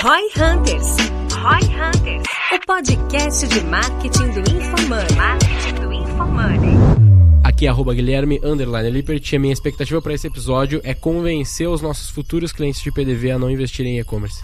Roy Hunters. Roy Hunters. O podcast de marketing do InfoMoney. Aqui é @Guilherme_Lippert e a minha expectativa para esse episódio é convencer os nossos futuros clientes de PDV a não investirem em e-commerce.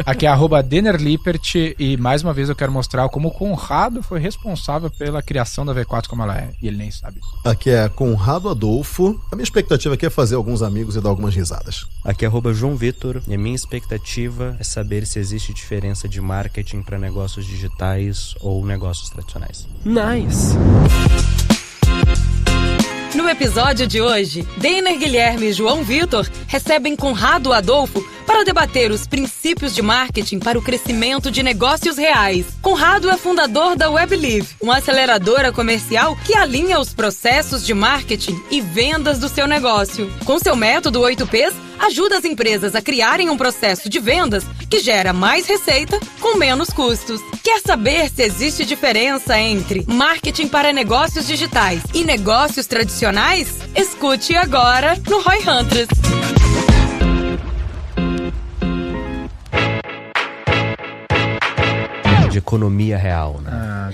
Aqui é @DenerLippert e mais uma vez eu quero mostrar como o Conrado foi responsável pela criação da V4 como ela é, e ele nem sabe. Aqui é Conrado Adolfo. A minha expectativa aqui é fazer alguns amigos e dar algumas risadas. Aqui é @João Vitor e a minha expectativa é saber se existe diferença de marketing para negócios digitais ou negócios tradicionais. Nice! No episódio de hoje, Denner Guilherme e João Vitor recebem Conrado Adolfo para debater os princípios de marketing para o crescimento de negócios reais. Conrado é fundador da WebLive, uma aceleradora comercial que alinha os processos de marketing e vendas do seu negócio. Com seu método 8Ps, ajuda as empresas a criarem um processo de vendas que gera mais receita com menos custos. Quer saber se existe diferença entre marketing para negócios digitais e negócios tradicionais? Escute agora no Roy Hunters. De economia real, né?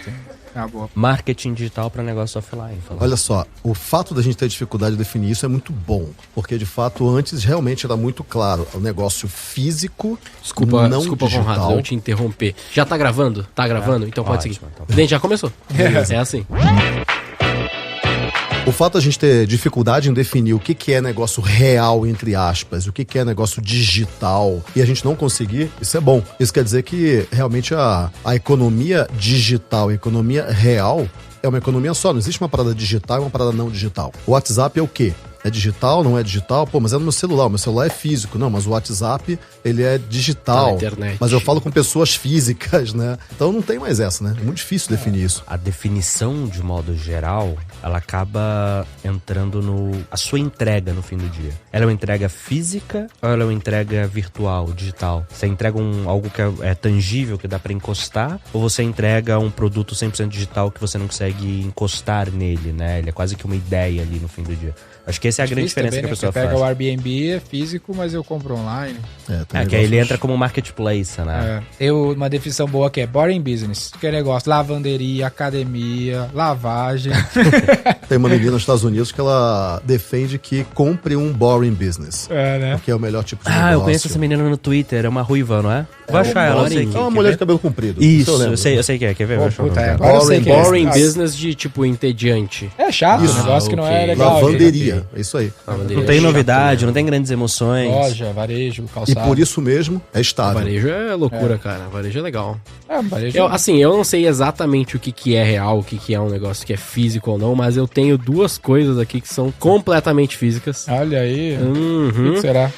Boa. Marketing digital para negócio offline. Olha só, o fato da gente ter dificuldade de definir isso é muito bom, porque de fato antes realmente era muito claro, o negócio físico, Desculpa, digital. Conrado, eu te interromper. Já tá gravando? Tá gravando? Então pode Ótimo, seguir. então. O já começou. É assim. O fato da gente ter dificuldade em definir o que é negócio real, entre aspas, o que é negócio digital, e a gente não conseguir, isso é bom. Isso quer dizer que realmente a economia digital, a economia real, é uma economia só. Não existe uma parada digital e uma parada não digital. O WhatsApp é o quê? É digital, não é digital? Pô, mas é no meu celular. O meu celular é físico. Não, mas o WhatsApp, ele é digital. Tá na internet. Mas eu falo com pessoas físicas, né? Então não tem mais essa, né? É muito difícil definir isso. A definição, de modo geral, ela acaba entrando a sua entrega no fim do dia. Ela é uma entrega física ou ela é uma entrega virtual, digital? Você entrega algo que é tangível, que dá pra encostar, ou você entrega um produto 100% digital que você não consegue encostar nele, né? Ele é quase que uma ideia ali no fim do dia. Acho que essa é a grande diferença também, que a pessoa faz. Você faz. pega o Airbnb, é físico, mas eu compro online. Que aí ele entra como marketplace, né? Tem uma definição boa que é boring business, que é negócio lavanderia, academia, lavagem. Tem uma menina nos Estados Unidos que ela defende que compre um boring business. Né? Porque é o melhor tipo de negócio. Eu conheço essa menina no Twitter, é uma ruiva, não é? Vou achar ela, eu sei que é uma mulher de cabelo comprido. Isso, eu sei que é. Quer ver? Boring business de tipo entediante. É chato, um negócio que não é legal. Lavanderia, é isso aí. Não tem novidade, não tem grandes emoções. Loja, varejo, calçado. E por isso mesmo é estável. Varejo é loucura, cara. Varejo é legal. Varejo. Eu não sei exatamente o que é real, o que é um negócio que é físico ou não, mas eu tenho duas coisas aqui que são completamente físicas. Olha aí. O que será?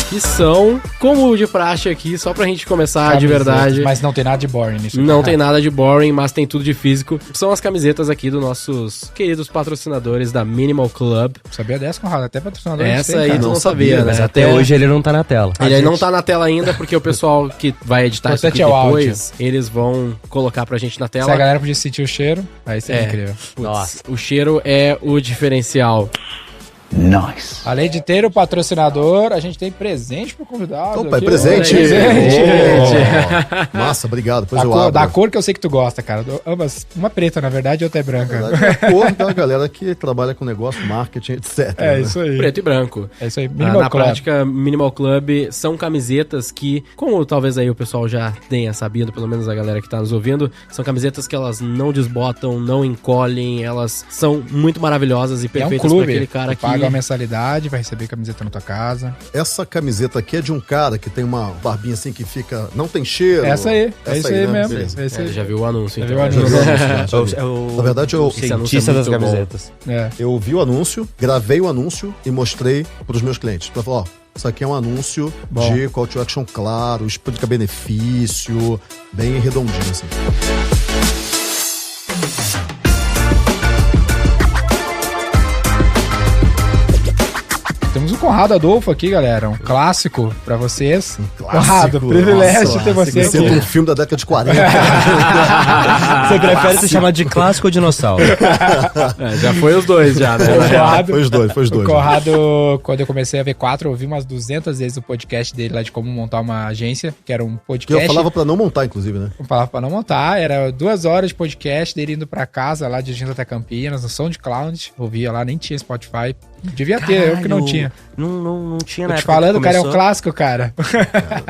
Que são, como de praxe aqui, só pra gente começar de verdade. Mas não tem nada de boring nisso. Não tem nada de boring, mas tem tudo de físico. São as camisetas aqui dos nossos queridos patrocinadores da Minimal Club. Sabia dessa, Conrado? Até patrocinador. Essa aí tu não sabia, né? Mas até hoje ele não tá na tela. Ele não tá na tela ainda, porque o pessoal que vai editar isso aqui depois, eles vão colocar pra gente na tela. Se a galera podia sentir o cheiro, aí seria incrível. Nossa, o cheiro é o diferencial. Nice. Além de ter o patrocinador, a gente tem presente pro convidado. Opa, aqui, é presente. Gente. Massa, obrigado. Depois eu abro. Da cor que eu sei que tu gosta, cara. Ambas, uma preta, na verdade, e outra é branca. Na verdade, é a cor da galera que trabalha com negócio, marketing, etc. É isso aí. Preto e branco. É isso aí. Na prática, Minimal Club são camisetas que, como talvez aí o pessoal já tenha sabido, pelo menos a galera que tá nos ouvindo, são camisetas que elas não desbotam, não encolhem, elas são muito maravilhosas e perfeitas para aquele cara que paga a mensalidade, vai receber camiseta na tua casa. Essa camiseta aqui é de um cara que tem uma barbinha assim que fica... Não tem cheiro. Essa aí. É isso aí, né? Mesmo. Ele já viu o anúncio, então. Na verdade, eu... Cientista das camisetas. Eu vi o anúncio, gravei o anúncio e mostrei pros meus clientes. Pra falar, isso aqui é um anúncio de call to action claro, explica benefício, bem redondinho assim. Temos um Conrado Adolfo aqui, galera. Um clássico pra vocês. Clássico. Conrado, privilégio de ter você Me sinto aqui. um filme da década de 40. Você prefere ser chamado de clássico ou dinossauro? Já foi os dois, já, né? O Conrado, Foi os dois. o Conrado, quando eu comecei a V4, eu ouvi umas 200 vezes o podcast dele lá de como montar uma agência, que era um Que podcast. eu falava pra não montar, inclusive, né? Eu falava pra não montar, era 2 horas de podcast dele indo pra casa, lá dirigindo até Campinas, no SoundCloud. Ouvia lá, nem tinha Spotify. Devia ter, eu que não tinha. Não tinha, né? Tô te falando, cara, é um clássico, cara.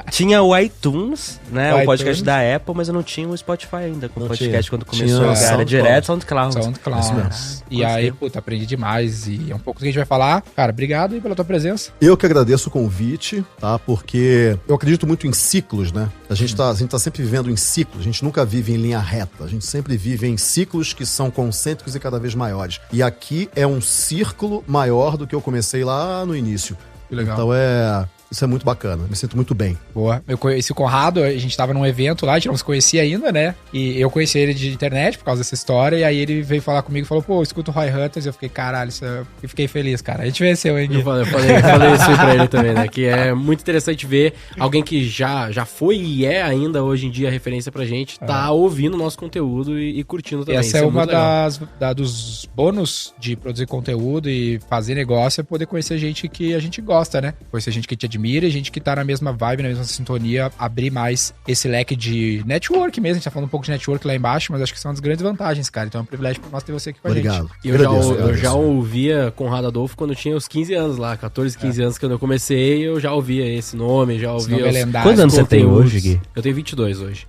Tinha o iTunes, né? O O podcast iTunes. da Apple, mas eu não tinha o Spotify ainda. Com o Não podcast tinha. quando começou, Tinha era SoundCloud. direto SoundCloud. SoundCloud. E aí, puta, aprendi demais. E é um pouco do que a gente vai falar. Cara, obrigado aí pela tua presença. Eu que agradeço o convite, tá? Porque eu acredito muito em ciclos, né? A gente tá sempre vivendo em ciclos. A gente nunca vive em linha reta. A gente sempre vive em ciclos que são concêntricos e cada vez maiores. E aqui é um círculo maior do que eu comecei lá no início. Que legal. Então isso é muito bacana. Me sinto muito bem. Boa. Eu conheci o Conrado, a gente tava num evento lá, a gente não se conhecia ainda, né? E eu conheci ele de internet por causa dessa história, e aí ele veio falar comigo e falou, pô, eu escuto o Roy Hunters, e eu fiquei, caralho, eu fiquei feliz, cara. A gente venceu, hein, Gui? Eu falei isso aí pra ele também, né? Que é muito interessante ver alguém que já foi e é ainda hoje em dia referência pra gente, tá ouvindo o nosso conteúdo e curtindo também. Essa é Isso uma muito legal. dos bônus de produzir conteúdo e fazer negócio, é poder conhecer gente que a gente gosta, né? Conhecer gente que te admira e gente que tá na mesma vibe, na mesma sintonia, abrir mais esse leque de network mesmo. A gente tá falando um pouco de network lá embaixo, mas acho que são uma das grandes vantagens, cara. Então é um privilégio pra nós ter você aqui com a Obrigado. gente. E eu já ouvia Conrado Adolfo quando eu tinha os 15 anos lá, 14, 15 anos, quando eu comecei, eu já ouvia esse nome, já Esse ouvia nome é os lendário. Quantos anos você tem conteúdos. hoje, Gui? Eu tenho 22 hoje.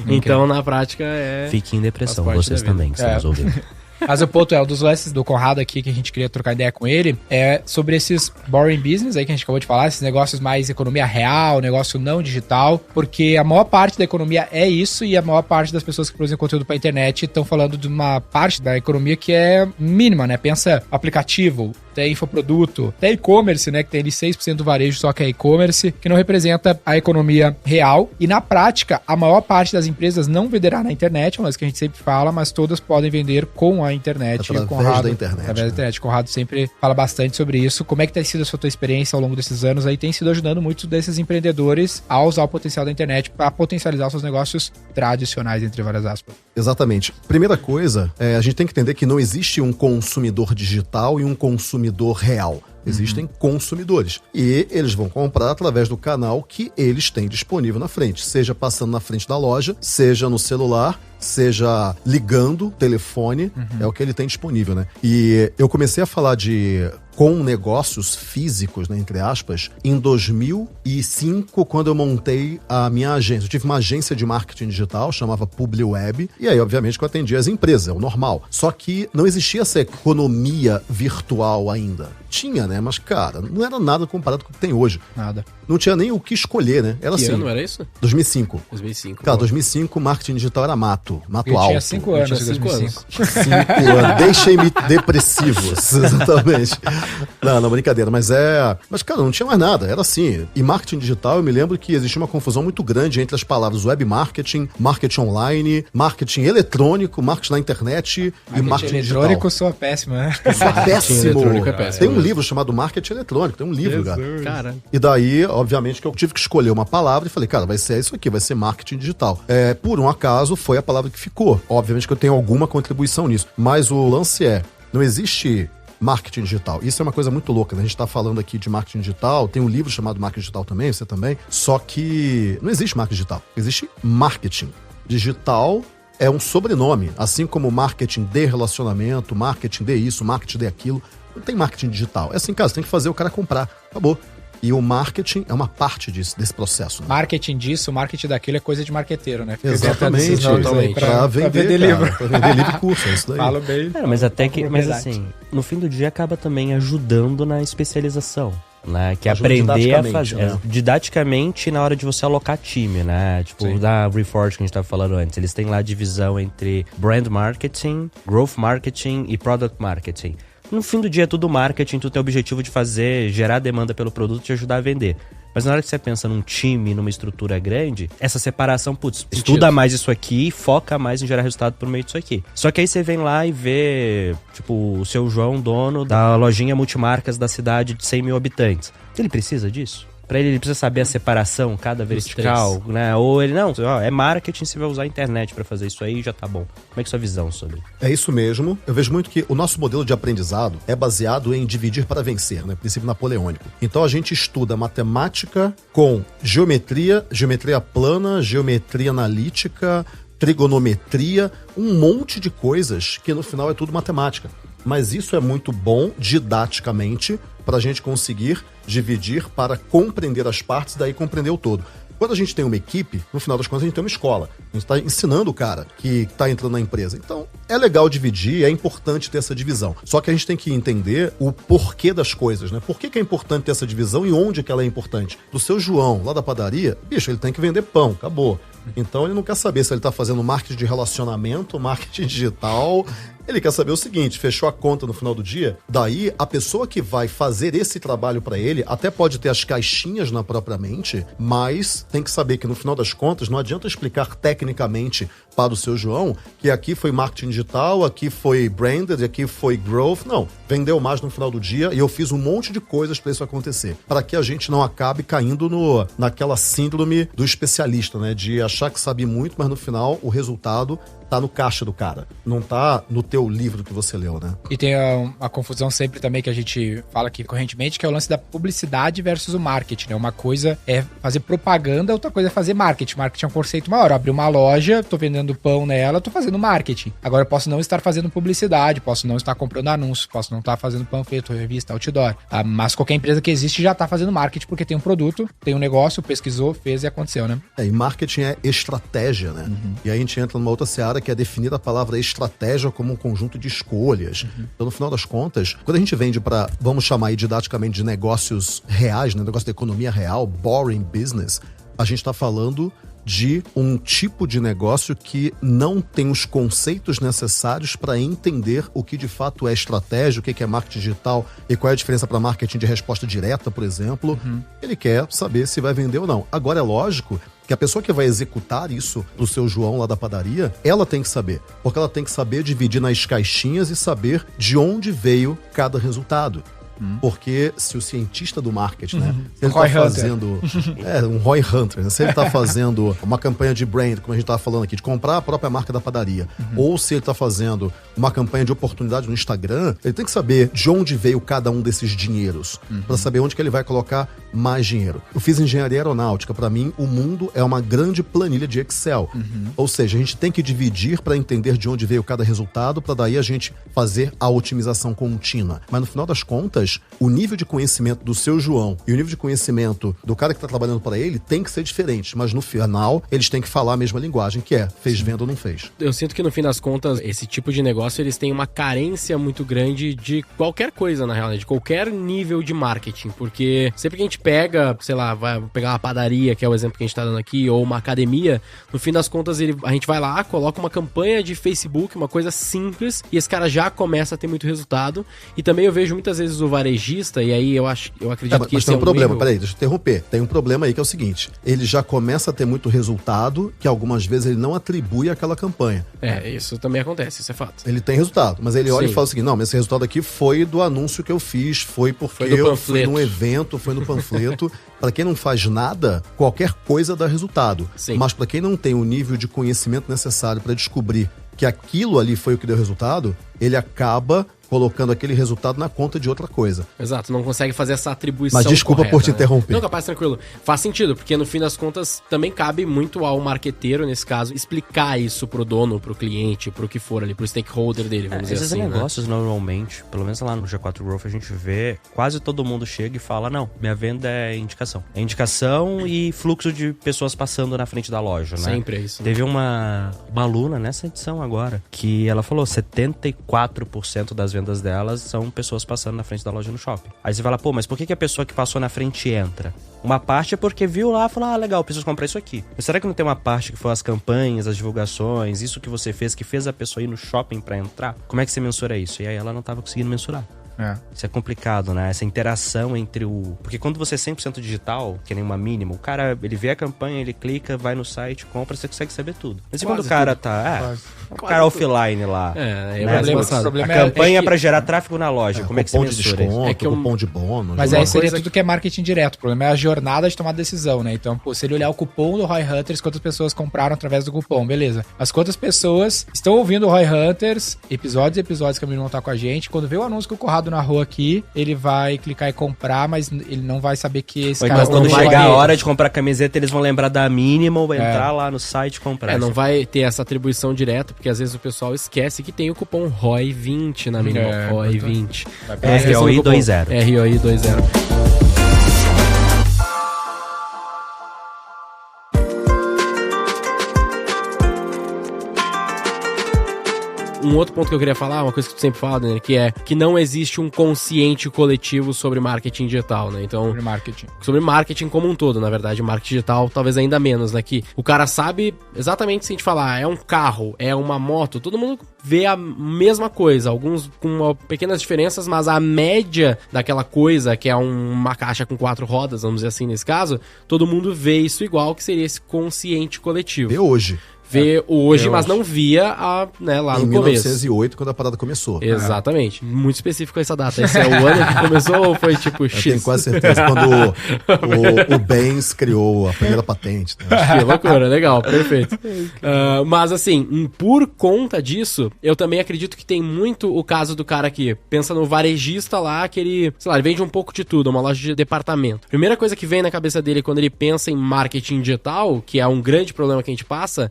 Então, na prática, Fique em depressão, faz parte vocês da vida. também, que estão nos ouvindo. Mas o ponto é, um dos lances do Conrado aqui que a gente queria trocar ideia com ele é sobre esses boring business aí que a gente acabou de falar, esses negócios mais economia real, negócio não digital, porque a maior parte da economia é isso e a maior parte das pessoas que produzem conteúdo pra internet estão falando de uma parte da economia que é mínima, né? Pensa aplicativo, tem infoproduto, tem e-commerce, né? Que tem ali 6% do varejo só que é e-commerce, que não representa a economia real. E na prática, a maior parte das empresas não venderá na internet, mas que a gente sempre fala, mas todas podem vender com a internet. Através O Conrado, da internet, Através né? da internet. O Conrado sempre fala bastante sobre isso. Como é que tem sido a sua tua experiência ao longo desses anos aí? Tem sido ajudando muitos desses empreendedores a usar o potencial da internet para potencializar os seus negócios tradicionais, entre várias aspas. Exatamente. Primeira coisa, a gente tem que entender que não existe um consumidor digital e um consumidor real. Existem consumidores. E eles vão comprar através do canal que eles têm disponível na frente. Seja passando na frente da loja, seja no celular, seja ligando, telefone, é o que ele tem disponível, né? E eu comecei a falar com negócios físicos, né, entre aspas, em 2005, quando eu montei a minha agência. Eu tive uma agência de marketing digital, chamava PubliWeb, e aí, obviamente, que eu atendia as empresas, é o normal. Só que não existia essa economia virtual ainda. Tinha, né? Mas, cara, não era nada comparado com o que tem hoje. Nada. Não tinha nem o que escolher, né? Era Que assim. ano era isso? 2005. 2005. Cara, Pô. 2005, marketing digital era mato Eu alto. tinha 5 anos tinha em 5 2005. 5 anos. Deixem-me depressivos. Exatamente. Não, brincadeira. Mas cara, não tinha mais nada. Era assim. E marketing digital, eu me lembro que existia uma confusão muito grande entre as palavras web marketing, marketing online, marketing eletrônico, marketing na internet e marketing eletrônico digital. soa péssimo, né? Péssimo. eletrônico é péssimo Tem um mesmo. livro chamado Marketing Eletrônico. Tem um livro, cara. Cara, E daí, obviamente, que eu tive que escolher uma palavra e falei, cara, vai ser isso aqui, vai ser marketing digital. Por um acaso, foi a palavra que ficou. Obviamente que eu tenho alguma contribuição nisso. Mas o lance não existe marketing digital. Isso é uma coisa muito louca, né? A gente tá falando aqui de marketing digital, tem um livro chamado Marketing Digital também, você também. Só que não existe marketing digital. Existe marketing. Digital é um sobrenome. Assim como marketing de relacionamento, marketing de isso, marketing de aquilo. Não tem marketing digital. É assim, cara, você tem que fazer o cara comprar. Acabou. E o marketing é uma parte desse processo. Né? Marketing disso, marketing daquilo é coisa de marqueteiro, né? Fica Exatamente. inventando esses nomes aí Pra vender livro. Pra vender livro e curso, é isso daí. Falo bem. Mas até que, mas Propriedade. assim, no fim do dia acaba também ajudando na especialização, né? Que é Ajuda aprender a didaticamente, fazer né? didaticamente na hora de você alocar time, né? Tipo, Sim. da Reforge que a gente tava falando antes, eles têm lá a divisão entre brand marketing, growth marketing e product marketing. No fim do dia é tudo marketing, tu tem o objetivo de gerar demanda pelo produto e te ajudar a vender. Mas na hora que você pensa num time, numa estrutura grande, essa separação, putz, estuda mais isso aqui, foca mais em gerar resultado por meio disso aqui. Só que aí você vem lá e vê, tipo, o seu João, dono da lojinha multimarcas da cidade de 100 mil habitantes. Ele precisa disso? Pra ele precisa saber a separação, cada vertical, né? Ou ele, não, é marketing, você vai usar a internet pra fazer isso aí, já tá bom. Como é que é a sua visão sobre? É isso mesmo. Eu vejo muito que o nosso modelo de aprendizado é baseado em dividir para vencer, né? Princípio napoleônico. Então a gente estuda matemática com geometria plana, geometria analítica, trigonometria, um monte de coisas que no final é tudo matemática. Mas isso é muito bom didaticamente para a gente conseguir dividir para compreender as partes e daí compreender o todo. Quando a gente tem uma equipe, no final das contas a gente tem uma escola. A gente está ensinando o cara que está entrando na empresa. Então, é legal dividir, é importante ter essa divisão. Só que a gente tem que entender o porquê das coisas, né? Por que é importante ter essa divisão e onde que ela é importante? Pro seu João, lá da padaria, bicho, ele tem que vender pão, acabou. Então ele não quer saber se ele está fazendo marketing de relacionamento, marketing digital. Ele quer saber o seguinte, fechou a conta no final do dia, daí a pessoa que vai fazer esse trabalho para ele até pode ter as caixinhas na própria mente, mas tem que saber que no final das contas não adianta explicar tecnicamente para o seu João que aqui foi marketing digital, aqui foi branded, aqui foi growth. Não, vendeu mais no final do dia e eu fiz um monte de coisas para isso acontecer. Para que a gente não acabe caindo naquela síndrome do especialista, né? De achar que sabe muito, mas no final o resultado tá no caixa do cara, não tá no teu livro que você leu, né? E tem uma confusão sempre também que a gente fala aqui correntemente, que é o lance da publicidade versus o marketing, né? Uma coisa é fazer propaganda, outra coisa é fazer marketing. Marketing é um conceito maior. Eu abri uma loja, tô vendendo pão nela, tô fazendo marketing. Agora eu posso não estar fazendo publicidade, posso não estar comprando anúncios, posso não estar fazendo panfleto, revista, outdoor. Tá? Mas qualquer empresa que existe já tá fazendo marketing porque tem um produto, tem um negócio, pesquisou, fez e aconteceu, né? E marketing é estratégia, né? E aí a gente entra numa outra seara que é definir a palavra estratégia como um conjunto de escolhas. Então, no final das contas, quando a gente vende para, vamos chamar aí didaticamente de negócios reais, né? Negócio da economia real, boring business, a gente está falando de um tipo de negócio que não tem os conceitos necessários para entender o que de fato é estratégia, o que é marketing digital e qual é a diferença para marketing de resposta direta, por exemplo. Ele quer saber se vai vender ou não. Agora, é lógico que a pessoa que vai executar isso pro seu João lá da padaria, ela tem que saber. Porque ela tem que saber dividir nas caixinhas e saber de onde veio cada resultado. Porque se o cientista do marketing, né? Se ele tá fazendo... um Roy Hunter, né? Se ele tá fazendo uma campanha de brand, como a gente tava falando aqui, de comprar a própria marca da padaria, ou se ele tá fazendo uma campanha de oportunidade no Instagram, ele tem que saber de onde veio cada um desses dinheiros, para saber onde que ele vai colocar mais dinheiro. Eu fiz engenharia aeronáutica, para mim o mundo é uma grande planilha de Excel. Ou seja, a gente tem que dividir para entender de onde veio cada resultado, para daí a gente fazer a otimização contínua. Mas no final das contas, o nível de conhecimento do seu João e o nível de conhecimento do cara que está trabalhando para ele tem que ser diferente, mas no final eles têm que falar a mesma linguagem, que é fez venda ou não fez. Eu sinto que no fim das contas, esse tipo de negócio, eles têm uma carência muito grande de qualquer coisa, na realidade, de qualquer nível de marketing, porque sempre que a gente pega, sei lá, vai pegar uma padaria, que é o exemplo que a gente tá dando aqui, ou uma academia, no fim das contas a gente vai lá, coloca uma campanha de Facebook, uma coisa simples, e esse cara já começa a ter muito resultado. E também eu vejo muitas vezes o varejista, e aí eu acredito que mas esse tem um problema, nível... peraí, deixa eu interromper. Tem um problema aí que é o seguinte, ele já começa a ter muito resultado que algumas vezes ele não atribui àquela campanha. Isso também acontece, isso é fato. Ele tem resultado, mas ele olha Sim. e fala o seguinte, não, mas esse resultado aqui foi do anúncio que eu fiz, foi porque eu fui num evento, foi no panfleto. Para quem não faz nada, qualquer coisa dá resultado. Sim. Mas para quem não tem o nível de conhecimento necessário para descobrir que aquilo ali foi o que deu resultado, ele acaba colocando aquele resultado na conta de outra coisa. Exato, não consegue fazer essa atribuição. Mas desculpa correta, por te interromper. Não, capaz, tranquilo. Faz sentido, porque no fim das contas também cabe muito ao marqueteiro, nesse caso, explicar isso pro dono, pro cliente, pro que for ali, pro stakeholder dele, vamos dizer esses assim. negócios, normalmente, pelo menos lá no G4 Growth, a gente vê quase todo mundo chega e fala, não, minha venda é indicação. É indicação e fluxo de pessoas passando na frente da loja, né? Sempre é isso. Né? Teve uma aluna nessa edição agora, que ela falou 74% das vendas delas são pessoas passando na frente da loja no shopping. Aí você fala, pô, mas por que a pessoa que passou na frente entra? Uma parte é porque viu lá e falou, legal, preciso comprar isso aqui. Mas será que não tem uma parte que foi as campanhas, as divulgações, isso que você fez, que fez a pessoa ir no shopping pra entrar? Como é que você mensura isso? E aí ela não tava conseguindo mensurar. Isso é complicado, né? Essa interação entre o... Porque quando você é 100% digital, que nem uma mínima, o cara, ele vê a campanha, ele clica, vai no site, compra, você consegue saber tudo. Mas e quando o cara tá... o cara offline lá. O problema a campanha é pra gerar tráfego na loja. Como é que você mensura isso? É que cupom de bônus. Mas aí seria tudo que é marketing direto. O problema é a jornada de tomar decisão, né? Então, pô, se ele olhar o cupom do Roy Hunters, quantas pessoas compraram através do cupom, beleza. Mas quantas pessoas estão ouvindo o Roy Hunters, episódios que a minha irmã tá com a gente, quando vê o anúncio que o Conrado narrou aqui, ele vai clicar e comprar, mas ele não vai saber que esse cara... Mas quando chegar a hora de comprar camiseta, eles vão lembrar da Minimal, entrar lá no site e comprar. Não vai ter essa atribuição direta, porque às vezes o pessoal esquece que tem o cupom ROI20 na Minimal. ROI20. ROI20. ROI20. Um outro ponto que eu queria falar, uma coisa que tu sempre fala, né, que é que não existe um consciente coletivo sobre marketing digital, né? Então, sobre marketing como um todo, na verdade, marketing digital talvez ainda menos, né? Que o cara sabe exatamente se a gente falar, é um carro, é uma moto, todo mundo vê a mesma coisa, alguns com pequenas diferenças, mas a média daquela coisa, que é uma caixa com 4 rodas, vamos dizer assim nesse caso, todo mundo vê isso igual, que seria esse consciente coletivo. Vê hoje. Vê hoje, mas não via lá no começo. Em 1908, quando a parada começou. Exatamente. Muito específico essa data. Esse é o ano que começou ou foi tipo X? Eu tenho quase certeza. Quando o Benz criou a primeira patente. Né? Que loucura, legal, perfeito. Mas assim, por conta disso, eu também acredito que tem muito o caso do cara que pensa no varejista lá, que ele, sei lá, ele vende um pouco de tudo, uma loja de departamento. Primeira coisa que vem na cabeça dele quando ele pensa em marketing digital, que é um grande problema que a gente passa...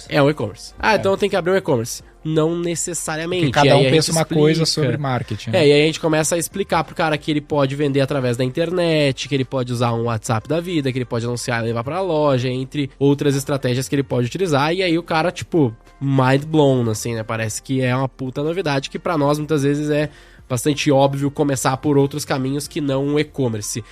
É o e-commerce. Então eu tenho que abrir um e-commerce. Não necessariamente. Porque cada um pensa uma coisa sobre marketing. E aí a gente começa a explicar pro cara que ele pode vender através da internet, que ele pode usar um WhatsApp da vida, que ele pode anunciar e levar pra loja, entre outras estratégias que ele pode utilizar. E aí o cara, tipo, mind blown, assim, né? Parece que é uma puta novidade que pra nós muitas vezes é bastante óbvio começar por outros caminhos que não o e-commerce.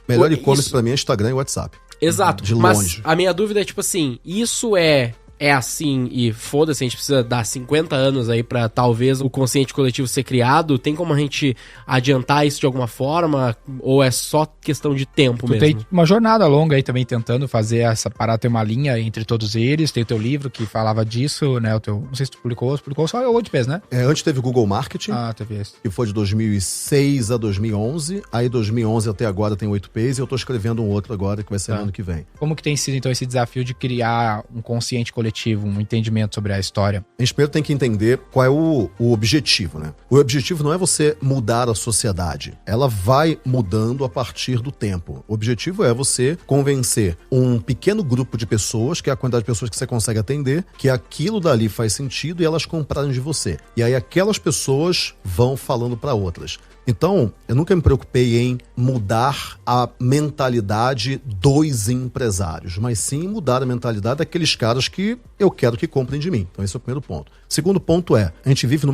Melhor e-commerce pra mim é Instagram e WhatsApp. Exato. De mas longe. A minha dúvida é, tipo assim, isso é assim e foda-se, a gente precisa dar 50 anos aí pra talvez o consciente coletivo ser criado, tem como a gente adiantar isso de alguma forma ou é só questão de tempo mesmo? Tem uma jornada longa aí também tentando fazer essa parada, ter uma linha entre todos eles, tem o teu livro que falava disso, né, não sei se tu publicou só o WordPress, né? Antes teve o Google Marketing, teve esse. Que foi de 2006 a 2011, aí 2011 até agora tem o 8Ps e eu tô escrevendo um outro agora que vai ser no ano que vem. Como que tem sido então esse desafio de criar um consciente coletivo, um entendimento sobre a história? A gente primeiro tem que entender qual é o objetivo, né? O objetivo não é você mudar a sociedade. Ela vai mudando a partir do tempo. O objetivo é você convencer um pequeno grupo de pessoas, que é a quantidade de pessoas que você consegue atender, que aquilo dali faz sentido e elas comprarem de você. E aí aquelas pessoas vão falando para outras. Então, eu nunca me preocupei em mudar a mentalidade dos empresários, mas sim mudar a mentalidade daqueles caras que eu quero que comprem de mim. Então, esse é o primeiro ponto. Segundo ponto é, a gente vive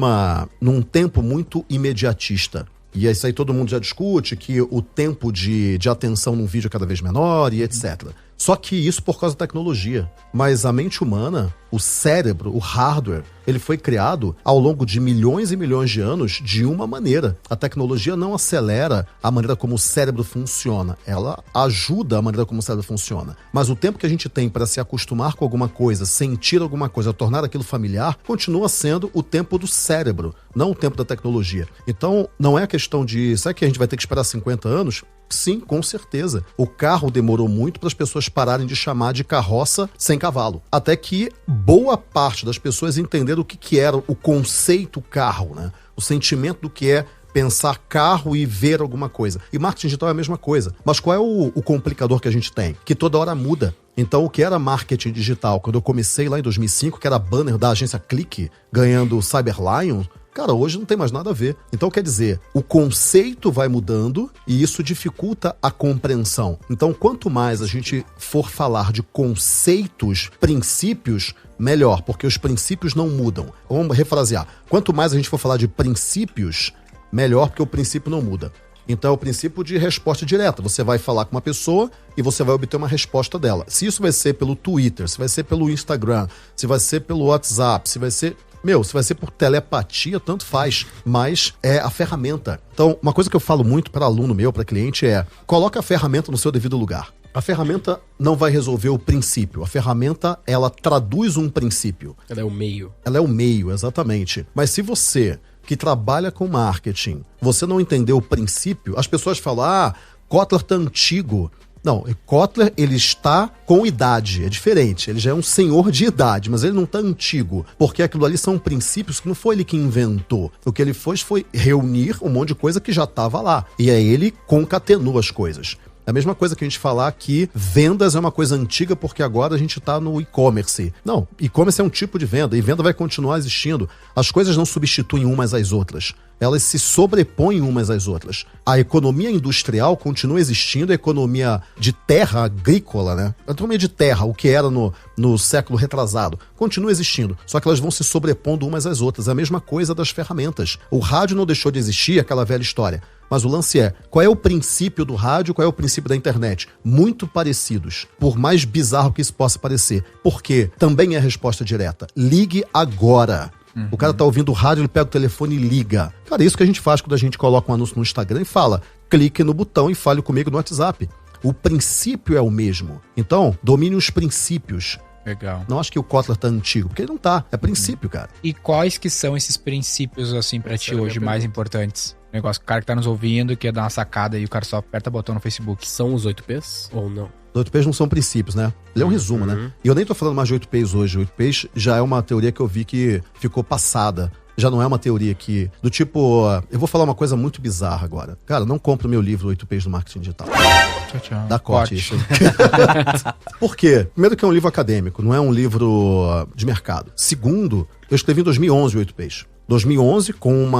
num tempo muito imediatista. E isso aí todo mundo já discute, que o tempo de atenção num vídeo é cada vez menor e etc. Só que isso por causa da tecnologia. Mas a mente humana, o cérebro, o hardware, ele foi criado ao longo de milhões e milhões de anos de uma maneira. A tecnologia não acelera a maneira como o cérebro funciona. Ela ajuda a maneira como o cérebro funciona. Mas o tempo que a gente tem para se acostumar com alguma coisa, sentir alguma coisa, tornar aquilo familiar, continua sendo o tempo do cérebro, não o tempo da tecnologia. Então, não é a questão de... Será que a gente vai ter que esperar 50 anos? Sim, com certeza. O carro demorou muito para as pessoas pararem de chamar de carroça sem cavalo. Até que boa parte das pessoas entenderam o que era o conceito carro, né? O sentimento do que é pensar carro e ver alguma coisa. E marketing digital é a mesma coisa. Mas qual é o complicador que a gente tem? Que toda hora muda. Então, o que era marketing digital, quando eu comecei lá em 2005, que era banner da agência Clique, ganhando o Cyberlion, cara, hoje não tem mais nada a ver. Então, quer dizer, o conceito vai mudando e isso dificulta a compreensão. Então, quanto mais a gente for falar de conceitos, princípios, melhor, porque os princípios não mudam. Vamos refrasear. Quanto mais a gente for falar de princípios, melhor, porque o princípio não muda. Então, é o princípio de resposta direta. Você vai falar com uma pessoa e você vai obter uma resposta dela. Se isso vai ser pelo Twitter, se vai ser pelo Instagram, se vai ser pelo WhatsApp, se vai ser... se vai ser por telepatia, tanto faz, mas é a ferramenta. Então, uma coisa que eu falo muito para aluno meu, para cliente é, coloca a ferramenta no seu devido lugar. A ferramenta não vai resolver o princípio. A ferramenta, ela traduz um princípio. Ela é o meio. Ela é o meio, exatamente. Mas se você, que trabalha com marketing, você não entendeu o princípio, as pessoas falam, Kotler tá antigo. Não, Kotler, ele está com idade, é diferente. Ele já é um senhor de idade, mas ele não está antigo. Porque aquilo ali são princípios que não foi ele que inventou. O que ele fez foi reunir um monte de coisa que já estava lá. E aí ele concatenou as coisas. É a mesma coisa que a gente falar que vendas é uma coisa antiga porque agora a gente está no e-commerce. Não, e-commerce é um tipo de venda e venda vai continuar existindo. As coisas não substituem umas às outras. Elas se sobrepõem umas às outras. A economia industrial continua existindo, a economia de terra agrícola, né? A economia de terra, o que era no século retrasado, continua existindo. Só que elas vão se sobrepondo umas às outras. É a mesma coisa das ferramentas. O rádio não deixou de existir, aquela velha história. Mas o lance é, qual é o princípio do rádio, qual é o princípio da internet? Muito parecidos, por mais bizarro que isso possa parecer. Porque também é a resposta direta. Ligue agora. O cara tá ouvindo o rádio, ele pega o telefone e liga. Cara, é isso que a gente faz quando a gente coloca um anúncio no Instagram e fala, clique no botão e fale comigo no WhatsApp. O princípio é o mesmo. Então, domine os princípios. Legal. Não acho que o Kotler tá antigo, porque ele não tá. É princípio, cara. E quais que são esses princípios, assim, pra ti hoje, mais importantes? Negócio que o cara que tá nos ouvindo, quer dar uma sacada e o cara só aperta o botão no Facebook. São os 8Ps ou não? Os 8Ps não são princípios, né? Ele é um resumo, né? E eu nem tô falando mais de 8Ps hoje. 8Ps já é uma teoria que eu vi que ficou passada. Já não é uma teoria que... Do tipo... Eu vou falar uma coisa muito bizarra agora. Cara, não compra o meu livro 8Ps do Marketing Digital. Tchau. Dá corte isso. Por quê? Primeiro que é um livro acadêmico, não é um livro de mercado. Segundo, eu escrevi em 2011 o 8Ps. 2011, com um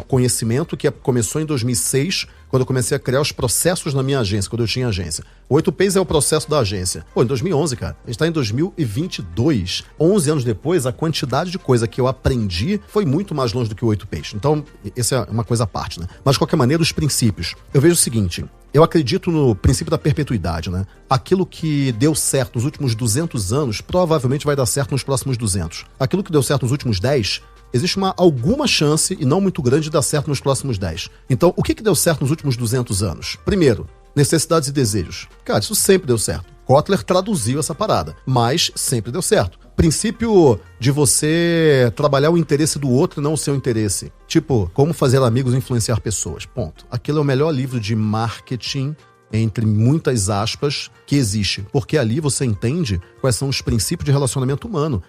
conhecimento que começou em 2006, quando eu comecei a criar os processos na minha agência, quando eu tinha agência. O 8Ps é o processo da agência. Pô, em 2011, cara, a gente tá em 2022. 11 anos depois, a quantidade de coisa que eu aprendi foi muito mais longe do que o 8Ps. Então, essa é uma coisa à parte, né? Mas, de qualquer maneira, os princípios. Eu vejo o seguinte... Eu acredito no princípio da perpetuidade, né? Aquilo que deu certo nos últimos 200 anos, provavelmente vai dar certo nos próximos 200. Aquilo que deu certo nos últimos 10, existe alguma chance, e não muito grande, de dar certo nos próximos 10. Então, o que deu certo nos últimos 200 anos? Primeiro, necessidades e desejos. Cara, isso sempre deu certo. Kotler traduziu essa parada, mas sempre deu certo. Princípio de você trabalhar o interesse do outro e não o seu interesse. Tipo, como fazer amigos e influenciar pessoas. Ponto. Aquilo é o melhor livro de marketing, entre muitas aspas, que existe. Porque ali você entende quais são os princípios de relacionamento humano.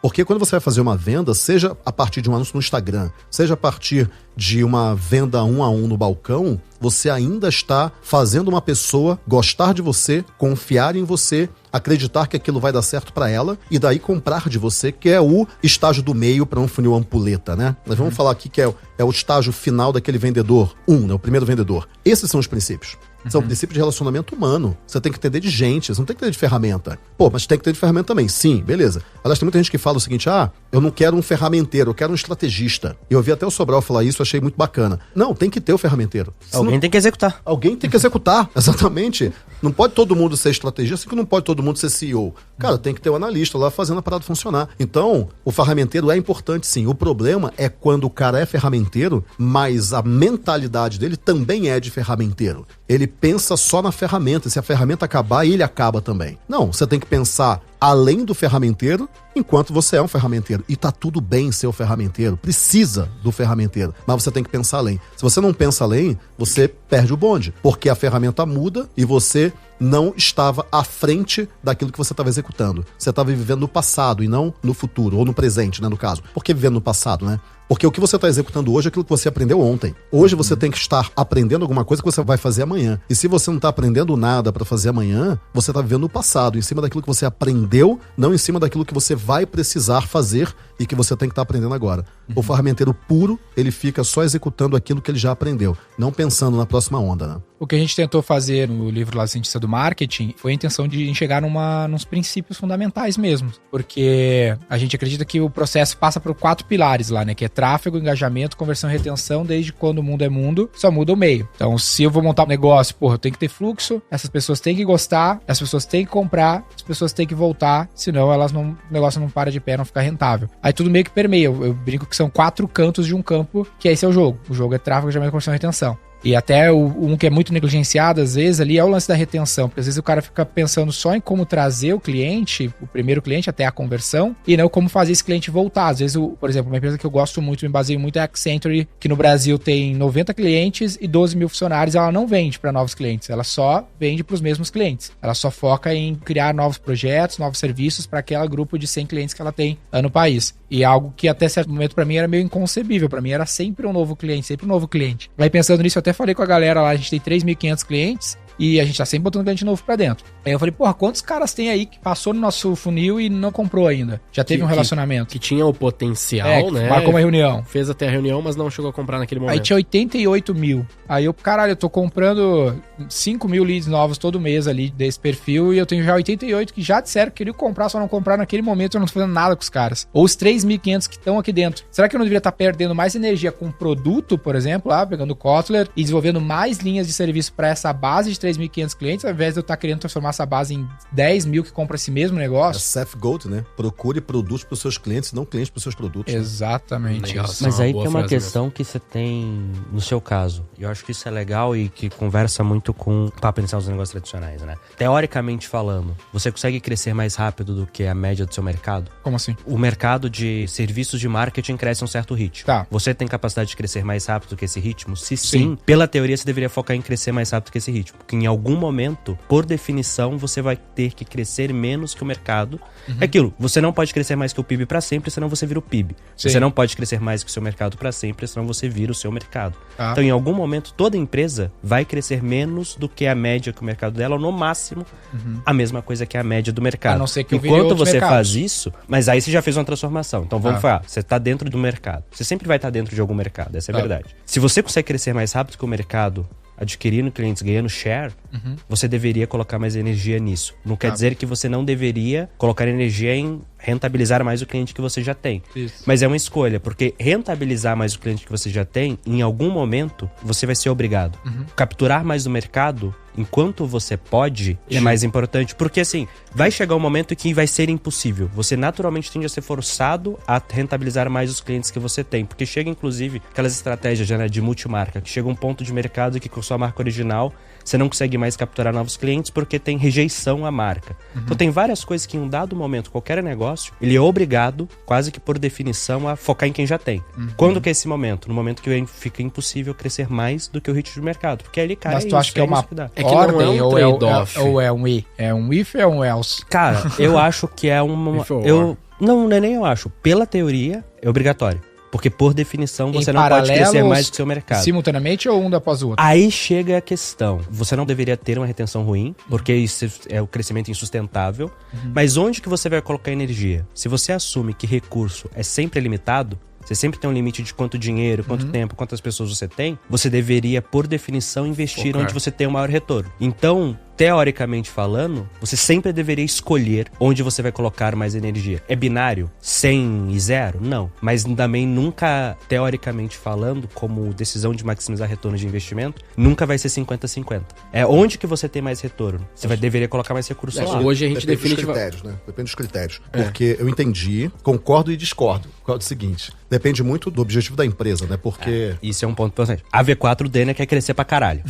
Porque quando você vai fazer uma venda, seja a partir de um anúncio no Instagram, seja a partir de uma venda 1 a 1 no balcão, você ainda está fazendo uma pessoa gostar de você, confiar em você, acreditar que aquilo vai dar certo para ela e daí comprar de você, que é o estágio do meio para um funil ampulheta, né? Nós vamos falar aqui que é o estágio final daquele vendedor, né? O primeiro vendedor. Esses são os princípios. São princípios de relacionamento humano. Você tem que entender de gente, você não tem que entender de ferramenta. Pô, mas tem que ter de ferramenta também. Sim, beleza. Aliás, tem muita gente que fala o seguinte, eu não quero um ferramenteiro, eu quero um estrategista. Eu ouvi até o Sobral falar isso, achei muito bacana. Não, tem que ter o ferramenteiro. Alguém tem que executar. Alguém tem que executar, exatamente. Não pode todo mundo ser estrategista, assim que não pode todo mundo ser CEO. Cara, tem que ter um analista lá fazendo a parada funcionar. Então, o ferramenteiro é importante sim. O problema é quando o cara é ferramenteiro, mas a mentalidade dele também é de ferramenteiro. Ele pensa só na ferramenta. Se a ferramenta acabar, ele acaba também. Não, você tem que pensar além do ferramenteiro, enquanto você é um ferramenteiro. E tá tudo bem ser o ferramenteiro. Precisa do ferramenteiro. Mas você tem que pensar além. Se você não pensa além, você perde o bonde. Porque a ferramenta muda e você não estava à frente daquilo que você estava executando. Você estava vivendo no passado e não no futuro, ou no presente, né, no caso. Por que vivendo no passado, né? Porque o que você está executando hoje é aquilo que você aprendeu ontem. Hoje você tem que estar aprendendo alguma coisa que você vai fazer amanhã. E se você não está aprendendo nada para fazer amanhã, você está vivendo no passado, em cima daquilo que você aprendeu, não em cima daquilo que você vai precisar fazer e que você tem que estar aprendendo agora. O ferramenteiro puro, ele fica só executando aquilo que ele já aprendeu, não pensando na próxima onda, né? O que a gente tentou fazer no livro lá, Cientista do Marketing, foi a intenção de chegar nos princípios fundamentais mesmo. Porque a gente acredita que o processo passa por 4 pilares lá, né? Que é tráfego, engajamento, conversão e retenção. Desde quando o mundo é mundo, só muda o meio. Então, se eu vou montar um negócio, eu tenho que ter fluxo, essas pessoas têm que gostar, as pessoas têm que comprar, as pessoas têm que voltar, senão o negócio não para de pé, não fica rentável. A Aí tudo meio que permeia. Eu brinco que são 4 cantos de um campo, que esse é o jogo. O jogo é tráfego, geralmente conversão e retenção. E até um que é muito negligenciado, às vezes, ali é o lance da retenção. Porque às vezes o cara fica pensando só em como trazer o cliente, o primeiro cliente, até a conversão, e não como fazer esse cliente voltar. Às vezes, por exemplo, uma empresa que eu gosto muito, me baseio muito, é a Accenture, que no Brasil tem 90 clientes e 12 mil funcionários. Ela não vende para novos clientes, ela só vende para os mesmos clientes. Ela só foca em criar novos projetos, novos serviços para aquele grupo de 100 clientes que ela tem no país. E algo que até certo momento para mim era meio inconcebível. Para mim era sempre um novo cliente, sempre um novo cliente. Aí pensando nisso, eu até falei com a galera lá, a gente tem 3.500 clientes e a gente tá sempre botando cliente novo pra dentro. Aí eu falei, porra, quantos caras tem aí que passou no nosso funil e não comprou ainda? Já teve um relacionamento. Que tinha o potencial, né? Marcou uma reunião. Fez até a reunião, mas não chegou a comprar naquele momento. Aí tinha 88 mil. Aí eu, caralho, eu tô comprando 5 mil leads novos todo mês ali desse perfil e eu tenho já 88 que já disseram que queriam comprar, só não comprar naquele momento, eu não tô fazendo nada com os caras. Ou os 3.500 que estão aqui dentro. Será que eu não deveria estar perdendo mais energia com um produto, por exemplo, lá, pegando o Kotler e desenvolvendo mais linhas de serviço para essa base de 3.500 clientes, ao invés de eu estar querendo transformar essa base em 10 mil que compra esse mesmo negócio? É Seth Gold, né? Procure produtos para os seus clientes, não clientes para os seus produtos. Exatamente. Né? Mas aí tem uma frase questão que você tem no seu caso. E eu acho que isso é legal e que conversa muito com o papo inicial dos negócios tradicionais, né? Teoricamente falando, você consegue crescer mais rápido do que a média do seu mercado? Como assim? O mercado de serviços de marketing cresce a um certo ritmo. Tá. Você tem capacidade de crescer mais rápido do que esse ritmo? Se sim, pela teoria você deveria focar em crescer mais rápido que esse ritmo. Porque em algum momento, por definição, você vai ter que crescer menos que o mercado. É aquilo, você não pode crescer mais que o PIB para sempre, senão você vira o PIB. Sim. Você não pode crescer mais que o seu mercado para sempre, senão você vira o seu mercado. Tá. Então, em algum momento, toda empresa vai crescer menos do que a média que o mercado dela, ou no máximo, a mesma coisa que a média do mercado. A não ser que eu vire Enquanto outros você mercados. faz isso, mas aí você já fez uma transformação. Então vamos falar, você está dentro do mercado. Você sempre vai estar dentro de algum mercado, essa é a verdade. Se você consegue crescer mais rápido que o mercado, adquirindo clientes, ganhando share, você deveria colocar mais energia nisso. Não quer dizer que você não deveria colocar energia em rentabilizar mais o cliente que você já tem. Isso. Mas é uma escolha, porque rentabilizar mais o cliente que você já tem, em algum momento, você vai ser obrigado. Capturar mais do mercado, enquanto você pode, é mais importante. Porque assim, vai chegar um momento que vai ser impossível. Você naturalmente tende a ser forçado a rentabilizar mais os clientes que você tem. Porque chega, inclusive, aquelas estratégias já, né, de multimarca, que chega um ponto de mercado que com sua marca original, você não consegue mais capturar novos clientes porque tem rejeição à marca. Então tem várias coisas que em um dado momento, qualquer negócio, ele é obrigado, quase que por definição, a focar em quem já tem. Quando que é esse momento? No momento que fica impossível crescer mais do que o ritmo de mercado. Porque ali, cara, Mas tu acha que é uma É que não é um ou trade-off. ou é um i? É um if ou é um else? Cara, eu acho que é uma... If or Não é nem eu acho. Pela teoria, é obrigatório. Porque, por definição, você Em não pode paralelo crescer ou mais que o seu mercado. Simultaneamente ou um após o outro? Aí chega a questão. Você não deveria ter uma retenção ruim, porque isso é o crescimento insustentável. Mas onde que você vai colocar energia? Se você assume que recurso é sempre limitado, você sempre tem um limite de quanto dinheiro, quanto tempo, quantas pessoas você tem, você deveria, por definição, investir onde você tem o maior retorno. Então, teoricamente falando, você sempre deveria escolher onde você vai colocar mais energia. É binário? 100 e 0? Não. Mas também nunca, teoricamente falando, como decisão de maximizar retorno de investimento, nunca vai ser 50-50. É onde que você tem mais retorno. Você deveria colocar mais recursos lá. Hoje a gente Depende dos definitivamente... critérios, né? Depende dos critérios. Porque eu entendi, concordo e discordo. Qual é o seguinte? Depende muito do objetivo da empresa, né? Porque... Isso é um ponto importante. A V4 Dana quer crescer pra caralho.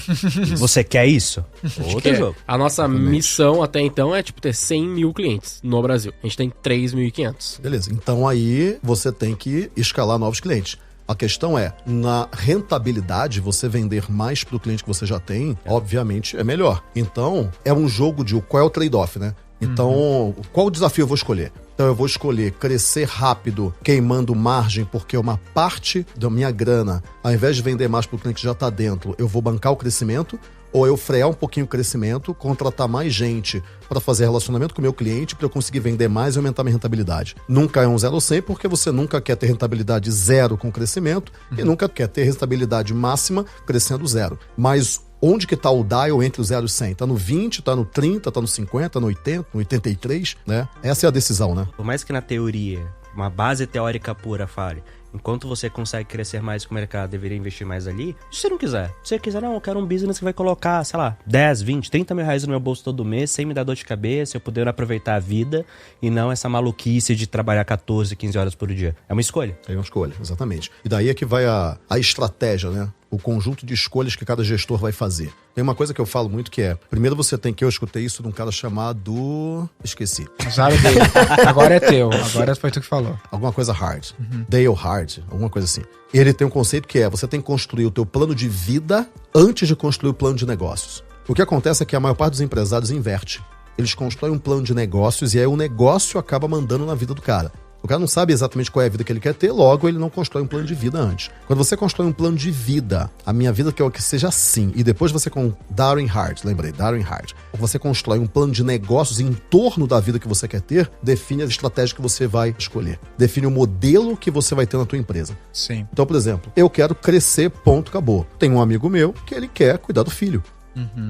Você quer isso? Outro jogo. A nossa missão até então é, tipo, ter 100 mil clientes no Brasil. A gente tem 3.500. Beleza. Então aí você tem que escalar novos clientes. A questão é, na rentabilidade, você vender mais pro cliente que você já tem, obviamente, é melhor. Então, é um jogo de qual é o trade-off, né? Então, qual o desafio eu vou escolher? Então eu vou escolher crescer rápido, queimando margem, porque uma parte da minha grana, ao invés de vender mais para o cliente que já está dentro, eu vou bancar o crescimento, ou eu frear um pouquinho o crescimento, contratar mais gente para fazer relacionamento com o meu cliente, para eu conseguir vender mais e aumentar minha rentabilidade. Nunca é um 0 ou 100, porque você nunca quer ter rentabilidade zero com crescimento e nunca quer ter rentabilidade máxima crescendo zero. Mas onde que tá o dial entre o 0 e o 100? Tá no 20, tá no 30, tá no 50, no 80, no 83, né? Essa é a decisão, né? Por mais que na teoria, uma base teórica pura fale Enquanto você consegue crescer mais que o mercado, deveria investir mais ali. Se você não quiser. Se você quiser, não, eu quero um business que vai colocar, sei lá, 10, 20, 30 mil reais no meu bolso todo mês, sem me dar dor de cabeça, eu poder aproveitar a vida e não essa maluquice de trabalhar 14, 15 horas por dia. É uma escolha. É uma escolha, exatamente. E daí é que vai a estratégia, né? O conjunto de escolhas que cada gestor vai fazer. Tem uma coisa que eu falo muito que é... Primeiro você tem que... Eu escutei isso de um cara chamado... Esqueci. Usaram dele. Agora é teu. Agora foi tu que falou. Alguma coisa hard. Dale Hard. Alguma coisa assim. Ele tem um conceito que é... Você tem que construir o teu plano de vida antes de construir o plano de negócios. O que acontece é que a maior parte dos empresários inverte. Eles constroem um plano de negócios e aí o negócio acaba mandando na vida do cara. O cara não sabe exatamente qual é a vida que ele quer ter, logo ele não constrói um plano de vida antes. Quando você constrói um plano de vida, a minha vida quer que seja assim, e depois você com Darren Hart, você constrói um plano de negócios em torno da vida que você quer ter, define a estratégia que você vai escolher. Define o modelo que você vai ter na tua empresa. Sim. Então, por exemplo, eu quero crescer, ponto, acabou. Tem um amigo meu que ele quer cuidar do filho.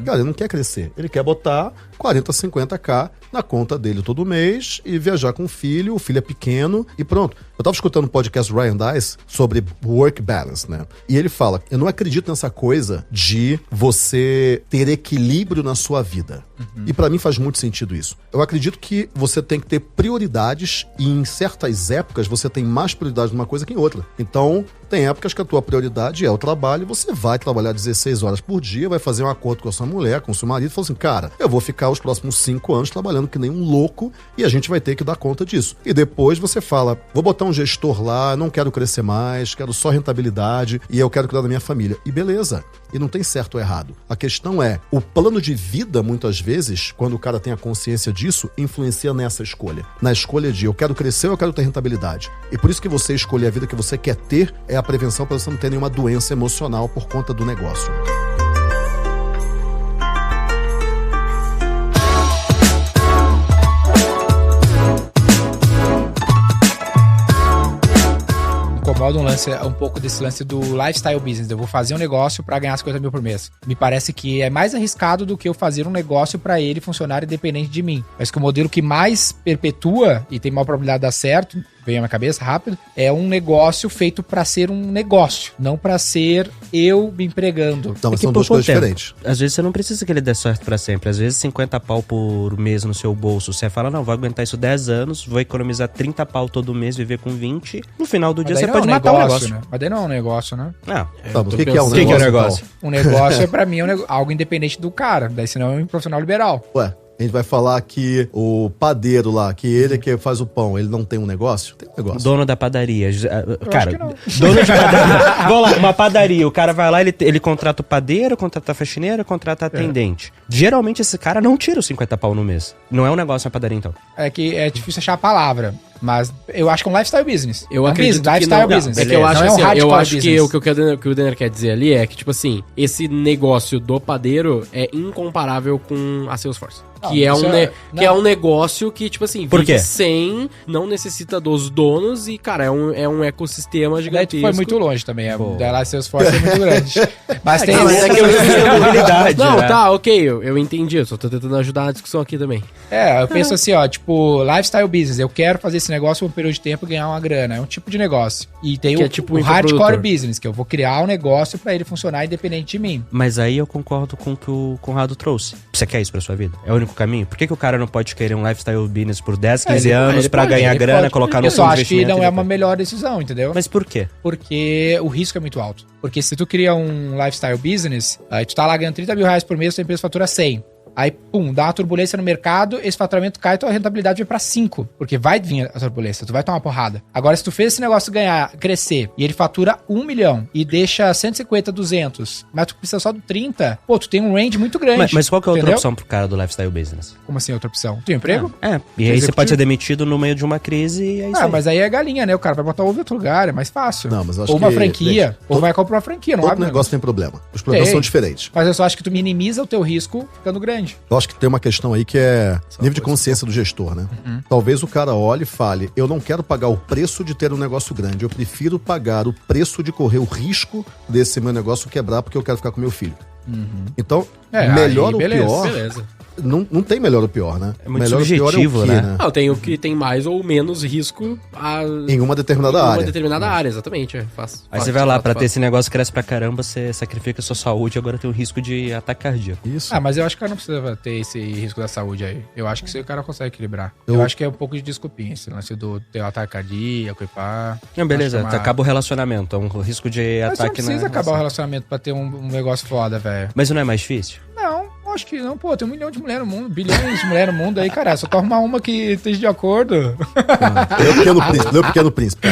Cara, ele não quer crescer. Ele quer botar 40, 50k na conta dele todo mês e viajar com o filho é pequeno e pronto. Eu tava escutando um podcast do Ryan Dice sobre work balance, né? E ele fala, eu não acredito nessa coisa de você ter equilíbrio na sua vida. E pra mim faz muito sentido isso. Eu acredito que você tem que ter prioridades e em certas épocas você tem mais prioridade numa coisa que em outra. Então, tem épocas que a tua prioridade é o trabalho e você vai trabalhar 16 horas por dia, vai fazer um acordo com a sua mulher, com o seu marido e fala assim, cara, eu vou ficar os próximos 5 anos trabalhando que nem um louco e a gente vai ter que dar conta disso. E depois você fala, vou botar um gestor lá, não quero crescer mais, quero só rentabilidade e eu quero cuidar da minha família. E beleza. E não tem certo ou errado. A questão é, o plano de vida, muitas vezes, quando o cara tem a consciência disso, influencia nessa escolha. Na escolha de eu quero crescer ou eu quero ter rentabilidade. E por isso que você escolher a vida que você quer ter é a prevenção para você não ter nenhuma doença emocional por conta do negócio. Incomoda um pouco desse lance do lifestyle business. Eu vou fazer um negócio para ganhar 50 mil por mês. Me parece que é mais arriscado do que eu fazer um negócio para ele funcionar independente de mim. Mas que o modelo que mais perpetua e tem maior probabilidade de dar certo, veio à minha cabeça rápido, é um negócio feito para ser um negócio, não para ser eu me empregando. Então, são duas coisas diferentes. Às vezes você não precisa que ele dê certo para sempre. Às vezes 50 pau por mês no seu bolso, você fala, não, vou aguentar isso 10 anos, vou economizar 30 pau todo mês, viver com 20, no final do dia você pode matar o negócio. Né? Mas daí não é um negócio, né? Não. Tá, mas o que é um negócio? O que é um negócio? Um negócio é pra mim algo independente do cara, daí senão é um profissional liberal. Ué, a gente vai falar que o padeiro lá, que ele é que faz o pão, ele não tem um negócio? Tem um negócio. Dono da padaria. Cara, dono de padaria. Vamos lá, uma padaria. O cara vai lá, ele contrata o padeiro, contrata a faxineira, contrata a atendente. Geralmente esse cara não tira os 50 pau no mês. Não é um negócio na padaria, então. É que é difícil achar a palavra. Mas eu acho que é um lifestyle business. Eu acredito que lifestyle não. business. É que eu acho, não assim, é um eu acho business. que o que o Denner quer dizer ali é que, tipo assim, esse negócio do padeiro é incomparável com a Salesforce. Não, que é isso um negócio que, tipo assim, Por quê? sem, não necessita dos donos e, cara, é um ecossistema Daí gigantesco. foi muito longe também. A da Salesforce é muito grande. Mas tem... Mas é que habilidade, não, né? tá, ok, eu entendi. Eu só tô tentando ajudar a discussão aqui também. eu penso assim, ó, tipo, lifestyle business. Eu quero fazer esse negócio por um período de tempo e ganhar uma grana. É um tipo de negócio. E tem Que o, é tipo o um hardcore infoprodutor. business, que eu vou criar um negócio pra ele funcionar independente de mim. Mas aí eu concordo com o que o Conrado trouxe. Você quer isso pra sua vida? É o único caminho? Por que o cara não pode querer um lifestyle business por 10, 15 anos ele pra pode, ganhar ele grana, pode. colocar no Eu só fundo de acho que investimento não e é uma depois- melhor decisão, entendeu? Mas por quê? Porque o risco é muito alto. Porque se tu cria um lifestyle business, aí tu tá lá ganhando 30 mil reais por mês, tua empresa fatura 100. Aí, pum, dá uma turbulência no mercado, esse faturamento cai, tua rentabilidade vai pra 5. Porque vai vir a turbulência, tu vai tomar uma porrada. Agora, se tu fez esse negócio crescer, e ele fatura 1 milhão, e deixa 150, 200, mas tu precisa só do 30, pô, tu tem um range muito grande. Mas qual que é a outra entendeu? opção pro cara do lifestyle business? Como assim outra opção? Tem emprego? E aí você Executivo. pode ser demitido no meio de uma crise e é isso aí. Mas aí é galinha, né? O cara vai botar ovo em outro lugar, é mais fácil. Não, mas eu acho ou uma que, franquia, gente, ou vai comprar uma franquia, não Todo abre negócio tem problema. Os problemas Tem. são diferentes. Mas eu só acho que tu minimiza o teu risco ficando grande. Eu acho que tem uma questão aí que é nível de consciência do gestor, né? Talvez o cara olhe e fale, eu não quero pagar o preço de ter um negócio grande, eu prefiro pagar o preço de correr o risco desse meu negócio quebrar porque eu quero ficar com meu filho. Então, melhor aí, ou beleza, pior, Beleza. não tem melhor ou pior, né? É muito melhor subjetivo, ou pior é o quê, né? Não, tem o que tem mais ou menos risco em uma determinada em uma área. determinada área, exatamente. Aí você vai lá, pra ter esse negócio que cresce pra caramba, você sacrifica a sua saúde e agora tem o risco de ataque cardíaco. Isso. Mas eu acho que o cara não precisa ter esse risco da saúde aí. Eu acho que o cara consegue equilibrar. Eu- Eu acho que é um pouco de desculpinha, esse lance do ter um ataque cardíaco e pá. Não, beleza, Acho que é uma- acaba o relacionamento, é um risco de Mas você não ataque precisa acabar o relacionamento pra ter um negócio foda, velho. Mas não é mais difícil? Não, acho que não. Pô, tem 1 milhão de mulheres no mundo, bilhões de mulheres no mundo aí, cara. Só tu arrumar uma que esteja de acordo. Lê o Pequeno Príncipe. Lê o Pequeno Príncipe.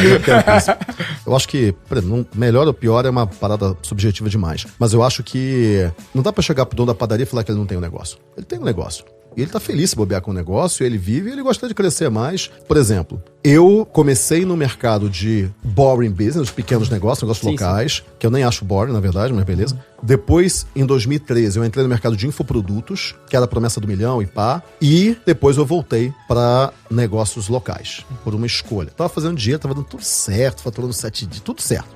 Eu acho que, por exemplo, melhor ou pior é uma parada subjetiva demais. Mas eu acho que não dá pra chegar pro dono da padaria e falar que ele não tem um negócio. Ele tem um negócio. E ele tá feliz se bobear com o negócio, ele vive e ele gosta de crescer mais. Por exemplo, eu comecei no mercado de boring business, os pequenos negócios Sim, locais, que eu nem acho boring, na verdade, mas beleza. Depois, em 2013, eu entrei no mercado de infoprodutos, que era a promessa do milhão e pá. E depois eu voltei para negócios locais, por uma escolha. Tava fazendo dinheiro, tava dando tudo certo, faturando 7 dias, tudo certo.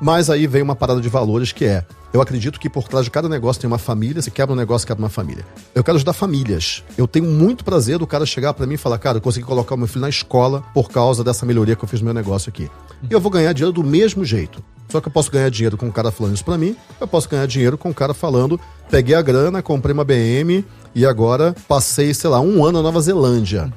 Mas aí veio uma parada de valores que é: eu acredito que por trás de cada negócio tem uma família. Se quebra um negócio, quebra uma família. Eu quero ajudar famílias. Eu tenho muito prazer do cara chegar pra mim e falar: cara, eu consegui colocar o meu filho na escola por causa dessa melhoria que eu fiz no meu negócio aqui. E eu vou ganhar dinheiro do mesmo jeito. Só que eu posso ganhar dinheiro com o cara falando isso pra mim, eu posso ganhar dinheiro com o cara falando: peguei a grana, comprei uma BM e agora passei, sei lá, 1 ano na Nova Zelândia.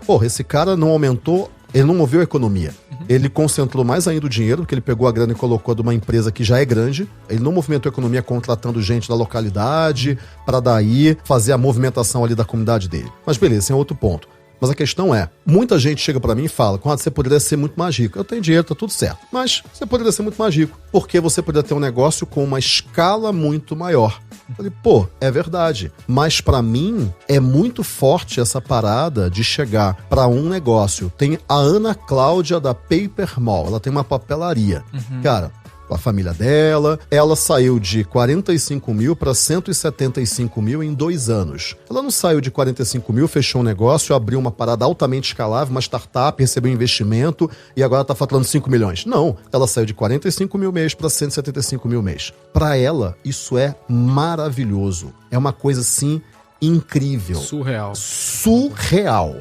Porra, esse cara não aumentou, ele não moveu a economia. Ele concentrou mais ainda o dinheiro, porque ele pegou a grana e colocou de uma empresa que já é grande. Ele não movimentou a economia contratando gente da localidade para daí fazer a movimentação ali da comunidade dele. Mas beleza, esse é outro ponto. Mas a questão é, muita gente chega pra mim e fala: Conrado, você poderia ser muito mais rico. Eu tenho dinheiro, tá tudo certo. Mas você poderia ser muito mais rico, porque você poderia ter um negócio com uma escala muito maior. Eu falei: pô, é verdade. Mas pra mim, é muito forte essa parada de chegar pra um negócio. Tem a Ana Cláudia da Paper Mall, ela tem uma papelaria. Cara, a família dela, ela saiu de 45 mil para 175 mil em 2 anos. Ela não saiu de 45 mil, fechou um negócio, abriu uma parada altamente escalável, uma startup, recebeu investimento e agora tá faturando 5 milhões. Não, ela saiu de 45 mil mês para 175 mil mês. Para ela, isso é maravilhoso. É uma coisa, assim, incrível. Surreal.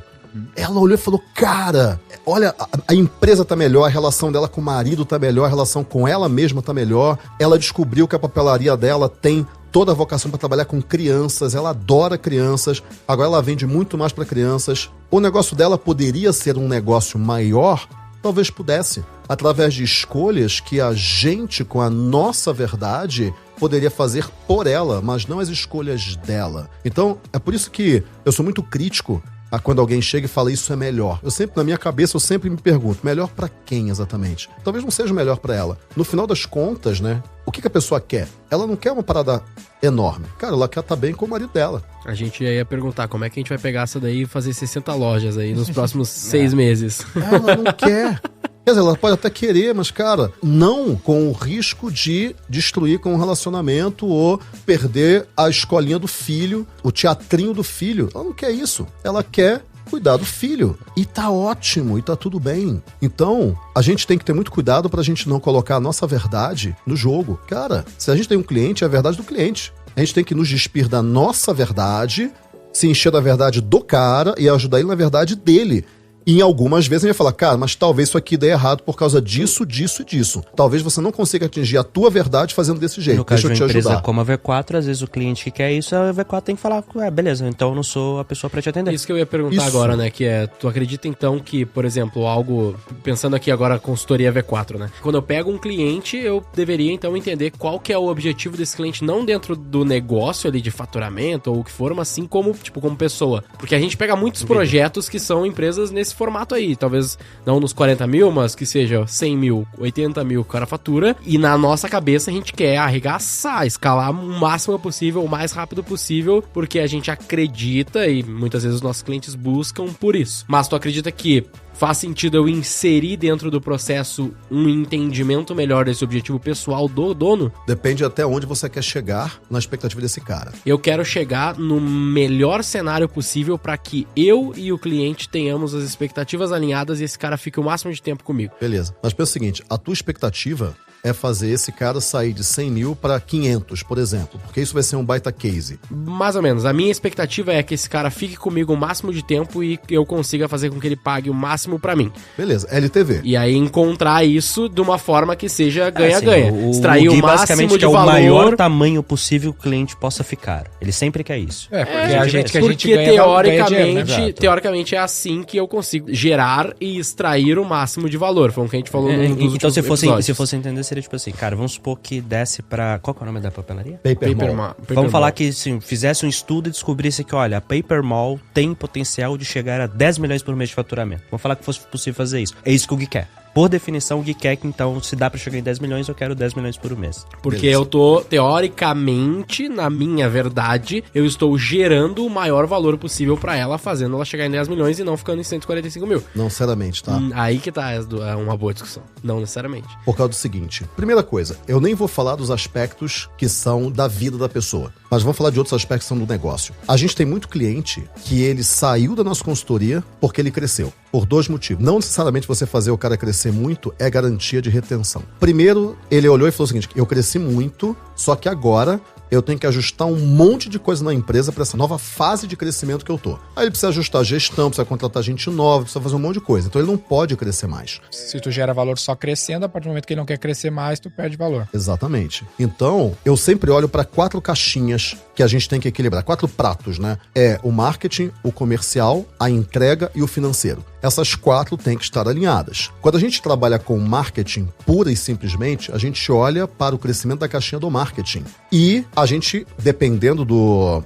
Ela olhou e falou: cara, olha, a empresa tá melhor, a relação dela com o marido tá melhor, a relação com ela mesma tá melhor. Ela descobriu que a papelaria dela tem toda a vocação para trabalhar com crianças, ela adora crianças, agora ela vende muito mais para crianças. O negócio dela poderia ser um negócio maior? Talvez pudesse, através de escolhas que a gente, com a nossa verdade, poderia fazer por ela, mas não as escolhas dela. Então, é por isso que eu sou muito crítico a quando alguém chega e fala: isso é melhor. Eu sempre, na minha cabeça, eu sempre me pergunto: melhor pra quem exatamente? Talvez não seja melhor pra ela. No final das contas, né, o que a pessoa quer? Ela não quer uma parada enorme. Cara, ela quer estar bem com o marido dela. A gente ia perguntar como é que a gente vai pegar essa daí e fazer 60 lojas aí nos próximos 6 meses. Ela não quer. Quer dizer, ela pode até querer, mas, cara, não com o risco de destruir com o relacionamento ou perder a escolinha do filho, o teatrinho do filho. Ela não quer isso. Ela quer cuidar do filho. E tá ótimo, e tá tudo bem. Então, a gente tem que ter muito cuidado pra gente não colocar a nossa verdade no jogo. Cara, se a gente tem um cliente, é a verdade do cliente. A gente tem que nos despir da nossa verdade, se encher da verdade do cara e ajudar ele na verdade dele. E em algumas vezes a gente vai falar: cara, mas talvez isso aqui dê errado por causa disso, disso e disso. Talvez você não consiga atingir a tua verdade fazendo desse jeito. No caso Deixa eu de te uma empresa ajudar. como a V4, às vezes o cliente que quer isso, a V4 tem que falar: beleza, então eu não sou a pessoa pra te atender. Isso que eu ia perguntar Isso. agora, né? Que é, tu acredita então que, por exemplo, algo, pensando aqui agora a consultoria V4, né? Quando eu pego um cliente, eu deveria então entender qual que é o objetivo desse cliente, não dentro do negócio ali de faturamento ou o que for, mas sim como, tipo, como pessoa. Porque a gente pega muitos projetos que são empresas nesse formato aí, talvez não nos 40 mil, mas que seja 100 mil, 80 mil o cara fatura, e na nossa cabeça a gente quer arregaçar, escalar o máximo possível, o mais rápido possível, porque a gente acredita, e muitas vezes os nossos clientes buscam por isso. Mas tu acredita que faz sentido eu inserir dentro do processo um entendimento melhor desse objetivo pessoal do dono? Depende até onde você quer chegar na expectativa desse cara. Eu quero chegar no melhor cenário possível para que eu e o cliente tenhamos as expectativas alinhadas e esse cara fique o máximo de tempo comigo. Beleza. Mas pensa o seguinte: a tua expectativa é fazer esse cara sair de 100 mil para 500, por exemplo, porque isso vai ser um baita case. Mais ou menos. A minha expectativa é que esse cara fique comigo o máximo de tempo e eu consiga fazer com que ele pague o máximo pra mim. Beleza, LTV. E aí encontrar isso de uma forma que seja ganha-ganha. Extrair o máximo de valor. O maior tamanho possível que o cliente possa ficar. Ele sempre quer isso. Porque a gente ganha teoricamente, ganha dinheiro, né? teoricamente é assim que eu consigo gerar e extrair o máximo de valor. Foi o que a gente falou nos últimos então, se episódios. fosse entender, seria tipo assim, cara, vamos supor que desse pra... Qual que é o nome da papelaria? Paper Mall. Vamos falar que se fizesse um estudo e descobrisse que, olha, a Paper Mall tem potencial de chegar a 10 milhões por mês de faturamento. Vamos falar que fosse possível fazer isso. É isso que o Gui quer. Por definição, o Gui quer que, então, se dá pra chegar em 10 milhões, eu quero 10 milhões por mês. Porque Beleza. eu tô, teoricamente, na minha verdade, eu estou gerando o maior valor possível pra ela, fazendo ela chegar em 10 milhões e não ficando em 145 mil. Não necessariamente, tá? Aí que tá uma boa discussão. Não necessariamente. Por causa do seguinte, primeira coisa, eu nem vou falar dos aspectos que são da vida da pessoa, mas vamos falar de outros aspectos que são do negócio. A gente tem muito cliente que ele saiu da nossa consultoria porque ele cresceu. Por 2 motivos. Não necessariamente você fazer o cara crescer muito é garantia de retenção. Primeiro, ele olhou e falou o seguinte, eu cresci muito, só que agora eu tenho que ajustar um monte de coisa na empresa para essa nova fase de crescimento que eu tô. Aí ele precisa ajustar a gestão, precisa contratar gente nova, precisa fazer um monte de coisa. Então ele não pode crescer mais. Se tu gera valor só crescendo, a partir do momento que ele não quer crescer mais, tu perde valor. Exatamente. Então, eu sempre olho para 4 caixinhas que a gente tem que equilibrar. 4 pratos, né? É o marketing, o comercial, a entrega e o financeiro. Essas 4 têm que estar alinhadas. Quando a gente trabalha com marketing pura e simplesmente, a gente olha para o crescimento da caixinha do marketing. E a gente, dependendo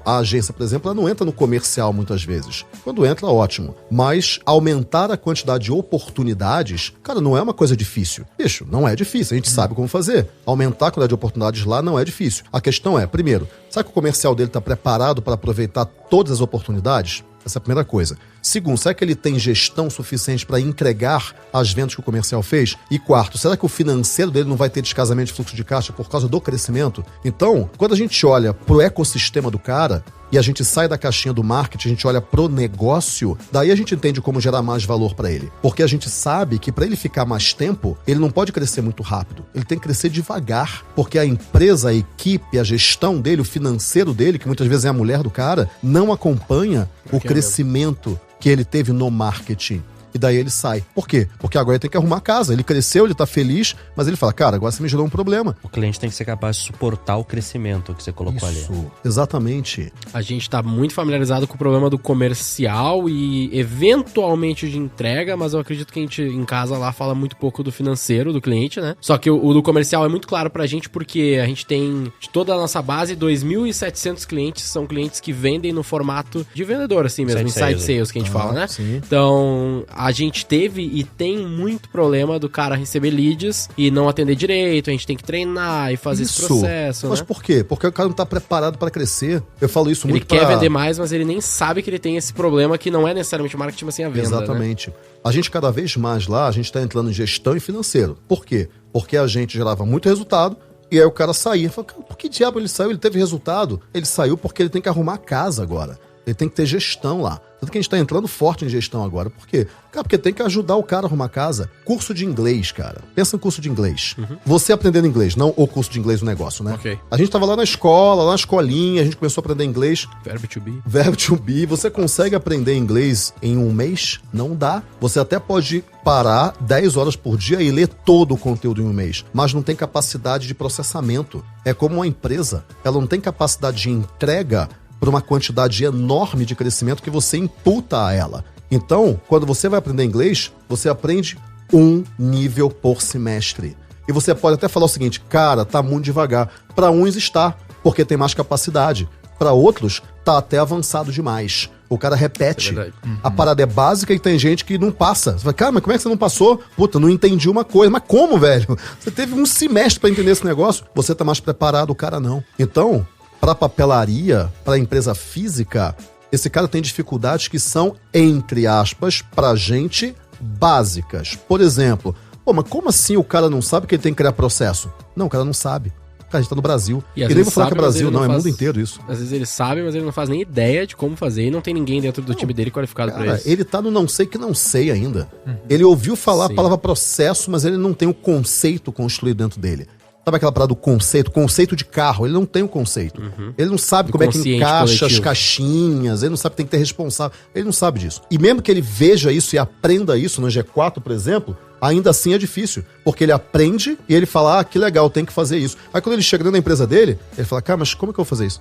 a agência, por exemplo, ela não entra no comercial muitas vezes. Quando entra, ótimo. Mas aumentar a quantidade de oportunidades, cara, não é uma coisa difícil. Bicho, não é difícil. A gente sabe como fazer. Aumentar a quantidade de oportunidades lá não é difícil. A questão é, primeiro, será que o comercial dele está preparado para aproveitar todas as oportunidades? Essa é a primeira coisa. Segundo, será que ele tem gestão suficiente para entregar as vendas que o comercial fez? E quarto, será que o financeiro dele não vai ter descasamento de fluxo de caixa por causa do crescimento? Então, quando a gente olha pro ecossistema do cara e a gente sai da caixinha do marketing, a gente olha pro negócio, daí a gente entende como gerar mais valor para ele. Porque a gente sabe que para ele ficar mais tempo, ele não pode crescer muito rápido. Ele tem que crescer devagar, porque a empresa, a equipe, a gestão dele, o financeiro dele, que muitas vezes é a mulher do cara, não acompanha o crescimento que ele teve no marketing. E daí ele sai. Por quê? Porque agora ele tem que arrumar a casa. Ele cresceu, ele tá feliz, mas ele fala, cara, agora você me gerou um problema. O cliente tem que ser capaz de suportar o crescimento que você colocou ali. Isso, exatamente. A gente tá muito familiarizado com o problema do comercial e eventualmente de entrega, mas eu acredito que a gente em casa lá fala muito pouco do financeiro do cliente, né? Só que o do comercial é muito claro pra gente porque a gente tem de toda a nossa base 2.700 clientes, são clientes que vendem no formato de vendedor, assim mesmo, inside sales que a gente fala, né? Sim. Então, a gente teve e tem muito problema do cara receber leads e não atender direito, a gente tem que treinar e fazer esse processo, Mas né? por quê? Porque o cara não tá preparado para crescer. Eu falo isso muito Ele quer vender mais, mas ele nem sabe que ele tem esse problema que não é necessariamente marketing, mas sim a venda, Exatamente. Né? A gente cada vez mais lá, a gente tá entrando em gestão e financeiro. Por quê? Porque a gente gerava muito resultado e aí o cara saía. Fala, por que diabo ele saiu? Ele teve resultado? Ele saiu porque ele tem que arrumar a casa agora. Ele tem que ter gestão lá. Tanto que a gente tá entrando forte em gestão agora. Por quê? Cara, porque tem que ajudar o cara a arrumar casa. Curso de inglês, cara. Pensa no curso de inglês. Você aprendendo inglês, não o curso de inglês do negócio, né? Ok. A gente tava lá na escola, lá na escolinha, a gente começou a aprender inglês. Verbo to be. Verbo to be. Você consegue aprender inglês em um mês? Não dá. Você até pode parar 10 horas por dia e ler todo o conteúdo em um mês, mas não tem capacidade de processamento. É como uma empresa. Ela não tem capacidade de entrega por uma quantidade enorme de crescimento que você imputa a ela. Então, quando você vai aprender inglês, você aprende um nível por semestre. E você pode até falar o seguinte, cara, tá muito devagar. Para uns está, porque tem mais capacidade. Para outros, tá até avançado demais. O cara repete. É A parada é básica e tem gente que não passa. Você fala, cara, mas como é que você não passou? Puta, não entendi uma coisa. Mas como, velho? Você teve um semestre para entender esse negócio. Você tá mais preparado, o cara não. Então, para papelaria, para empresa física, esse cara tem dificuldades que são, entre aspas, pra gente, básicas. Por exemplo, mas como assim o cara não sabe que ele tem que criar processo? Não, o cara não sabe. Cara, a gente tá no Brasil. E E às nem vezes vou falar que é sabe, mas Brasil, ele não, não é faz- mundo inteiro isso. Às vezes ele sabe, mas ele não faz nem ideia de como fazer e não tem ninguém dentro do time dele qualificado pra Cara, isso. ele tá no não sei que não sei ainda. Ele ouviu falar Sim. a palavra processo, mas ele não tem o conceito construído dentro dele. Sabe aquela parada do conceito de carro? Ele não tem o conceito. Ele não sabe como é que Inconsciente encaixa as coletivo. caixinhas, ele não sabe que tem que ter responsável. Ele não sabe disso. E mesmo que ele veja isso e aprenda isso no G4, por exemplo, ainda assim é difícil. Porque ele aprende e ele fala, que legal, tem que fazer isso. Aí quando ele chega dentro da empresa dele, ele fala, cara, mas como é que eu vou fazer isso?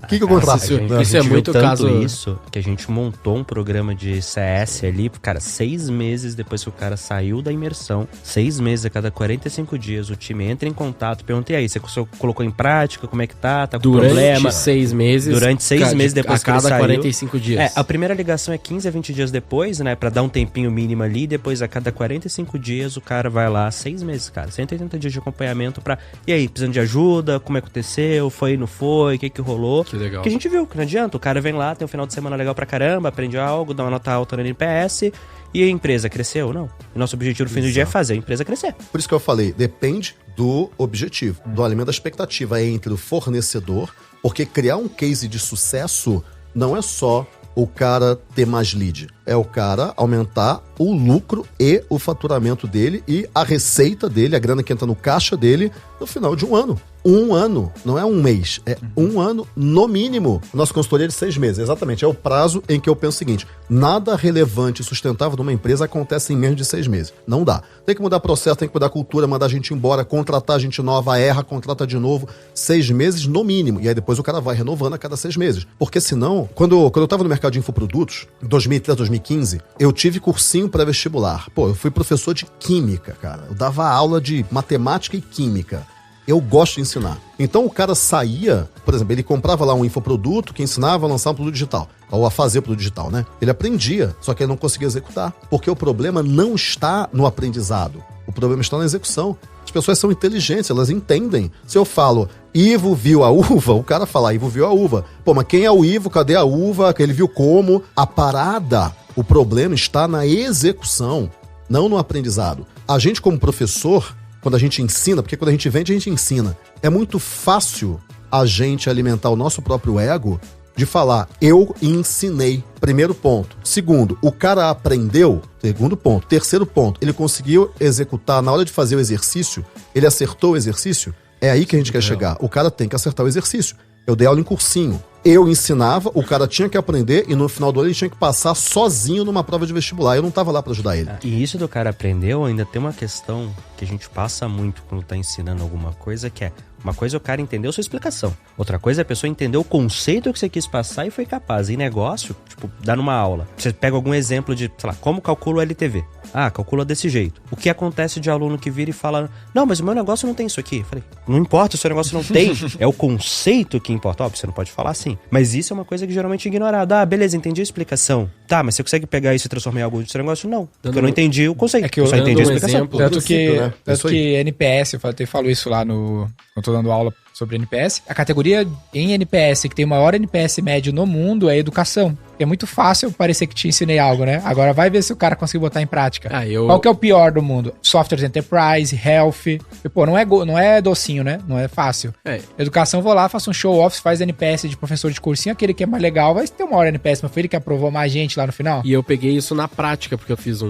O que eu contrato? Isso- A isso gente é viu muito tanto caso- isso que a gente montou um programa de CS ali, cara, 6 meses depois que o cara saiu da imersão, 6 meses a cada 45 dias, o time entra em contato, pergunta, e aí, você colocou em prática, como é que tá com Durante problema? 6 meses. Durante 6 meses depois a que ele cada saiu. 45 dias. A primeira ligação é 15 a 20 dias depois, né? Pra dar um tempinho mínimo ali. Depois, a cada 45 dias, o cara vai lá, 6 meses, cara. 180 dias de acompanhamento pra... E aí, precisando de ajuda? Como é que aconteceu? Foi, não foi? O que rolou? Que legal. Que a gente viu, que não adianta. O cara vem lá, tem um final de semana legal pra caramba, aprende algo, dá uma nota alta no NPS. E a empresa cresceu? Não. E nosso objetivo no fim do dia é fazer a empresa crescer. Por isso que eu falei, depende do objetivo, do alimento da expectativa entre o fornecedor, porque criar um case de sucesso não é só o cara ter mais lead, é o cara aumentar o lucro e o faturamento dele e a receita dele, a grana que entra no caixa dele no final de um ano. Um ano, não é um mês, é um ano no mínimo. Nossa consultoria é de 6 meses, exatamente. É o prazo em que eu penso o seguinte, nada relevante e sustentável de uma empresa acontece em menos de 6 meses. Não dá. Tem que mudar processo, tem que mudar cultura, mandar a gente embora, contratar gente nova, erra, contrata de novo. 6 meses no mínimo. E aí depois o cara vai renovando a cada 6 meses. Porque senão, quando eu tava no mercado de infoprodutos, em 2013, 2015, eu tive cursinho pré-vestibular. Pô, eu fui professor de química, cara. Eu dava aula de matemática e química. Eu gosto de ensinar. Então o cara saía, por exemplo, ele comprava lá um infoproduto que ensinava a lançar um produto digital, ou a fazer produto digital, né? Ele aprendia, só que ele não conseguia executar. Porque o problema não está no aprendizado, o problema está na execução. As pessoas são inteligentes, elas entendem. Se eu falo, Ivo viu a uva, o cara fala, Ivo viu a uva. Pô, mas quem é o Ivo? Cadê a uva? Ele viu como? A parada, o problema está na execução, não no aprendizado. A gente como professor... Quando a gente ensina, porque quando a gente vende, a gente ensina. É muito fácil a gente alimentar o nosso próprio ego de falar, eu ensinei. Primeiro ponto. Segundo, o cara aprendeu. Segundo ponto. Terceiro ponto, ele conseguiu executar na hora de fazer o exercício, ele acertou o exercício. É aí que a gente quer chegar. O cara tem que acertar o exercício. Eu dei aula em cursinho. Eu ensinava, o cara tinha que aprender e no final do ano ele tinha que passar sozinho numa prova de vestibular. Eu não tava lá pra ajudar ele. E isso do cara aprendeu, ainda tem uma questão que a gente passa muito quando tá ensinando alguma coisa, que é uma coisa é o cara entendeu sua explicação. Outra coisa é a pessoa entender o conceito que você quis passar e foi capaz. Em negócio, tipo, dá numa aula. Você pega algum exemplo de, sei lá, como calcula o LTV. Ah, calcula desse jeito. O que acontece de aluno que vira e fala, não, mas o meu negócio não tem isso aqui. Eu falei, não importa, o seu negócio não tem. É o conceito que importa. Óbvio, você não pode falar assim. Mas isso é uma coisa que geralmente é ignorada. Ah, beleza, entendi a explicação. Tá, mas você consegue pegar isso e transformar em algo do seu negócio? Não. Porque eu não entendi o conceito. É que eu só entendi a dando um explicação. exemplo, Tanto que, princípio, né? tanto Isso aí. que NPS, eu até falo isso lá no... Eu tô dando aula sobre NPS. A categoria em NPS que tem o maior NPS médio no mundo é educação. É muito fácil parecer que te ensinei algo, né? Agora vai ver se o cara conseguiu botar em prática. Qual que é o pior do mundo? Softwares Enterprise, Health. E, pô, não é docinho, né? Não é fácil. Educação, vou lá, faço um show-off, faz NPS de professor de cursinho. Aquele que é mais legal vai ter uma hora NPS, mas foi ele que aprovou mais gente lá no final. E eu peguei isso na prática, porque eu fiz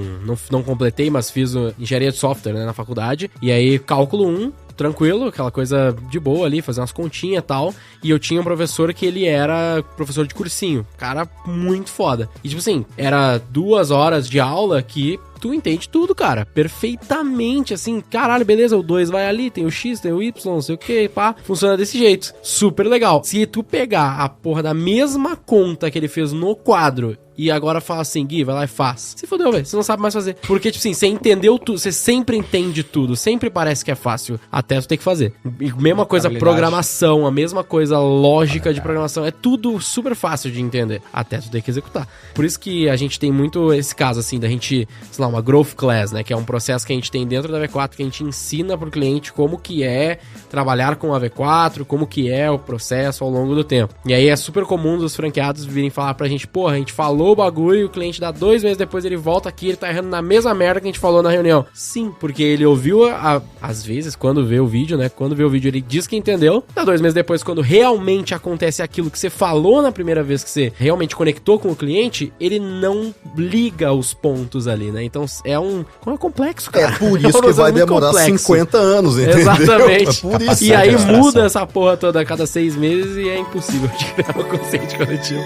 não completei, mas fiz engenharia de software, né, na faculdade. E aí, cálculo 1, tranquilo, aquela coisa de boa ali, fazer umas continhas e tal. E eu tinha um professor que ele era professor de cursinho. Cara muito foda. E tipo assim, era 2 horas de aula que tu entende tudo, cara. Perfeitamente, assim. Caralho, beleza, o 2 vai ali, tem o X, tem o Y, não sei o que, pá. Funciona desse jeito. Super legal. Se tu pegar a porra da mesma conta que ele fez no quadro e agora fala assim, Gui, vai lá e faz. Se fodeu, velho. Você não sabe mais fazer. Porque, tipo assim, você entendeu tudo. Você sempre entende tudo. Sempre parece que é fácil. Até tu ter que fazer. E mesma coisa programação. A mesma coisa lógica de programação. É tudo super fácil de entender. Até tu ter que executar. Por isso que a gente tem muito esse caso, assim, da gente, sei lá, uma growth class, né? Que é um processo que a gente tem dentro da V4, que a gente ensina pro cliente como que é trabalhar com a V4, como que é o processo ao longo do tempo. E aí é super comum dos franqueados virem falar pra gente, porra, a gente falou falou o bagulho e o cliente dá 2 meses depois, ele volta aqui, ele tá errando na mesma merda que a gente falou na reunião. Sim, porque ele ouviu, às vezes, quando vê o vídeo, né? Quando vê o vídeo, ele diz que entendeu. Dá 2 meses depois, quando realmente acontece aquilo que você falou na primeira vez que você realmente conectou com o cliente, ele não liga os pontos ali, né? Então é um complexo, cara. É por isso que vai demorar 50 anos, entendeu? Exatamente. É por isso. E aí muda essa porra toda a cada 6 meses e é impossível de criar um consciente coletivo.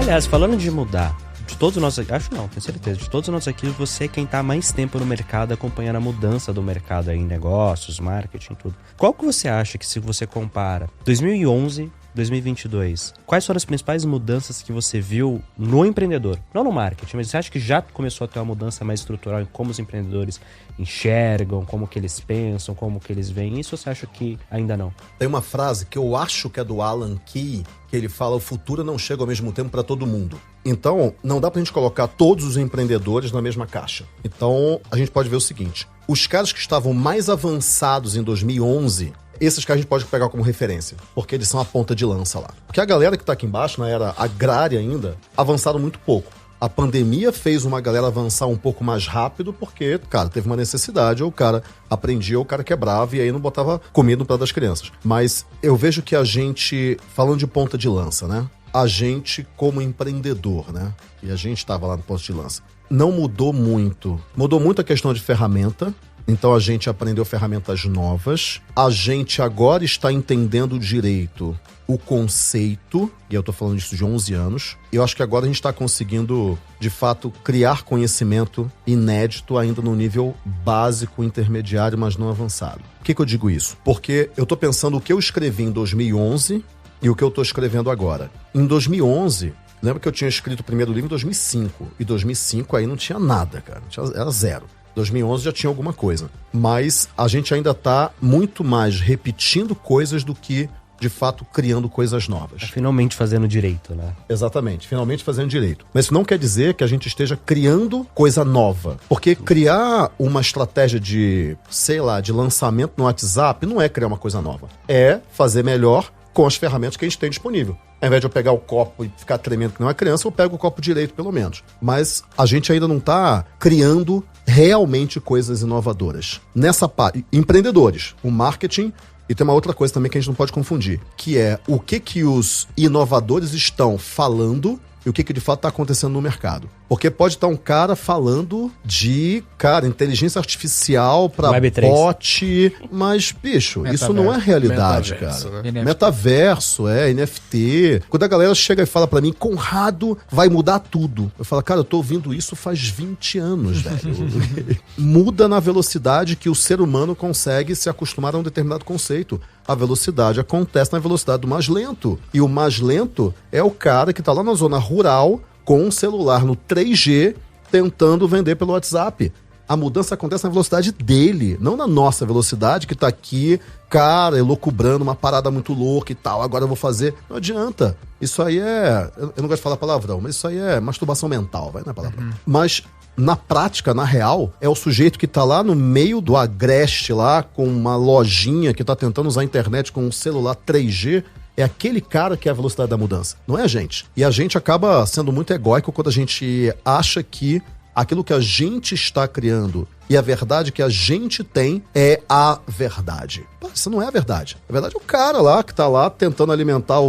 Aliás, falando de mudar, de todos nós aqui, acho não, tenho certeza, de todos nós aqui, você é quem tá há mais tempo no mercado, acompanhando a mudança do mercado aí em negócios, marketing, tudo. Qual que você acha que, se você compara 2011, 2022, quais foram as principais mudanças que você viu no empreendedor? Não no marketing, mas você acha que já começou a ter uma mudança mais estrutural em como os empreendedores enxergam, como que eles pensam, como que eles veem isso, ou você acha que ainda não? Tem uma frase que eu acho que é do Alan Key, que ele fala: o futuro não chega ao mesmo tempo para todo mundo. Então, não dá pra gente colocar todos os empreendedores na mesma caixa. Então, a gente pode ver o seguinte: os caras que estavam mais avançados em 2011, esses caras a gente pode pegar como referência, porque eles são a ponta de lança lá. Porque a galera que tá aqui embaixo, na era agrária ainda, avançaram muito pouco. A pandemia fez uma galera avançar um pouco mais rápido porque, cara, teve uma necessidade, ou o cara aprendia, ou o cara quebrava, e aí não botava comida no prato das crianças. Mas eu vejo que a gente, falando de ponta de lança, né? A gente, como empreendedor, né? E a gente estava lá no ponto de lança. Não mudou muito. Mudou muito a questão de ferramenta. Então a gente aprendeu ferramentas novas. A gente agora está entendendo direito o conceito, e eu tô falando disso de 11 anos. Eu acho que agora a gente está conseguindo, de fato, criar conhecimento inédito ainda no nível básico, intermediário, mas não avançado. Por que eu digo isso? Porque eu tô pensando o que eu escrevi em 2011 e o que eu tô escrevendo agora. Em 2011... lembra que eu tinha escrito o primeiro livro em 2005. E 2005 aí não tinha nada, cara. Era zero. 2011 já tinha alguma coisa. Mas a gente ainda tá muito mais repetindo coisas do que, de fato, criando coisas novas. Finalmente fazendo direito, né? Exatamente, finalmente fazendo direito. Mas isso não quer dizer que a gente esteja criando coisa nova. Porque criar uma estratégia de, sei lá, de lançamento no WhatsApp não é criar uma coisa nova. É fazer melhor com as ferramentas que a gente tem disponível. Ao invés de eu pegar o copo e ficar tremendo que não é criança, eu pego o copo direito, pelo menos. Mas a gente ainda não está criando realmente coisas inovadoras. Nessa parte, empreendedores, o marketing, e tem uma outra coisa também que a gente não pode confundir, que é o que os inovadores estão falando e o que de fato está acontecendo no mercado. Porque pode estar um cara falando de, inteligência artificial para bot, mas, bicho, metaverso. Isso não é realidade, metaverso, cara. Né? Metaverso, NFT. Quando a galera chega e fala para mim, Conrado vai mudar tudo. Eu falo, cara, eu tô ouvindo isso faz 20 anos, velho. Muda na velocidade que o ser humano consegue se acostumar a um determinado conceito. A velocidade acontece na velocidade do mais lento. E o mais lento é o cara que tá lá na zona rural com um celular no 3G tentando vender pelo WhatsApp. A mudança acontece na velocidade dele, não na nossa velocidade, que tá aqui, cara, elucubrando uma parada muito louca e tal, agora eu vou fazer. Não adianta. Isso aí é... eu não gosto de falar palavrão, mas isso aí é masturbação mental, vai, não é palavrão. Mas... na prática, na real, é o sujeito que tá lá no meio do agreste lá, com uma lojinha que tá tentando usar a internet com um celular 3G, é aquele cara que é a velocidade da mudança, não é a gente. E a gente acaba sendo muito egóico quando a gente acha que aquilo que a gente está criando e a verdade que a gente tem é a verdade. Pô, isso não é a verdade. A verdade é o cara lá que tá lá tentando alimentar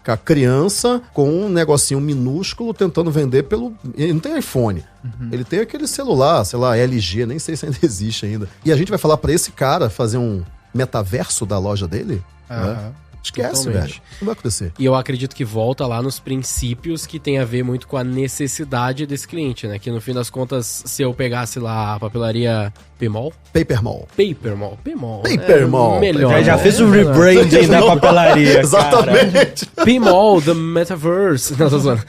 a criança com um negocinho minúsculo, tentando vender pelo... ele não tem iPhone. Ele tem aquele celular, sei lá, LG, nem sei se ainda existe ainda. E a gente vai falar pra esse cara fazer um metaverso da loja dele? Né? Esquece, totalmente. Velho. Não vai acontecer. E eu acredito que volta lá nos princípios que tem a ver muito com a necessidade desse cliente, né? Que no fim das contas, se eu pegasse lá a papelaria Pmall? Papermall. Papermall. Melhor. Já fez o rebranding da papelaria, exatamente. Pmall, the Metaverse. Não, tô zoando.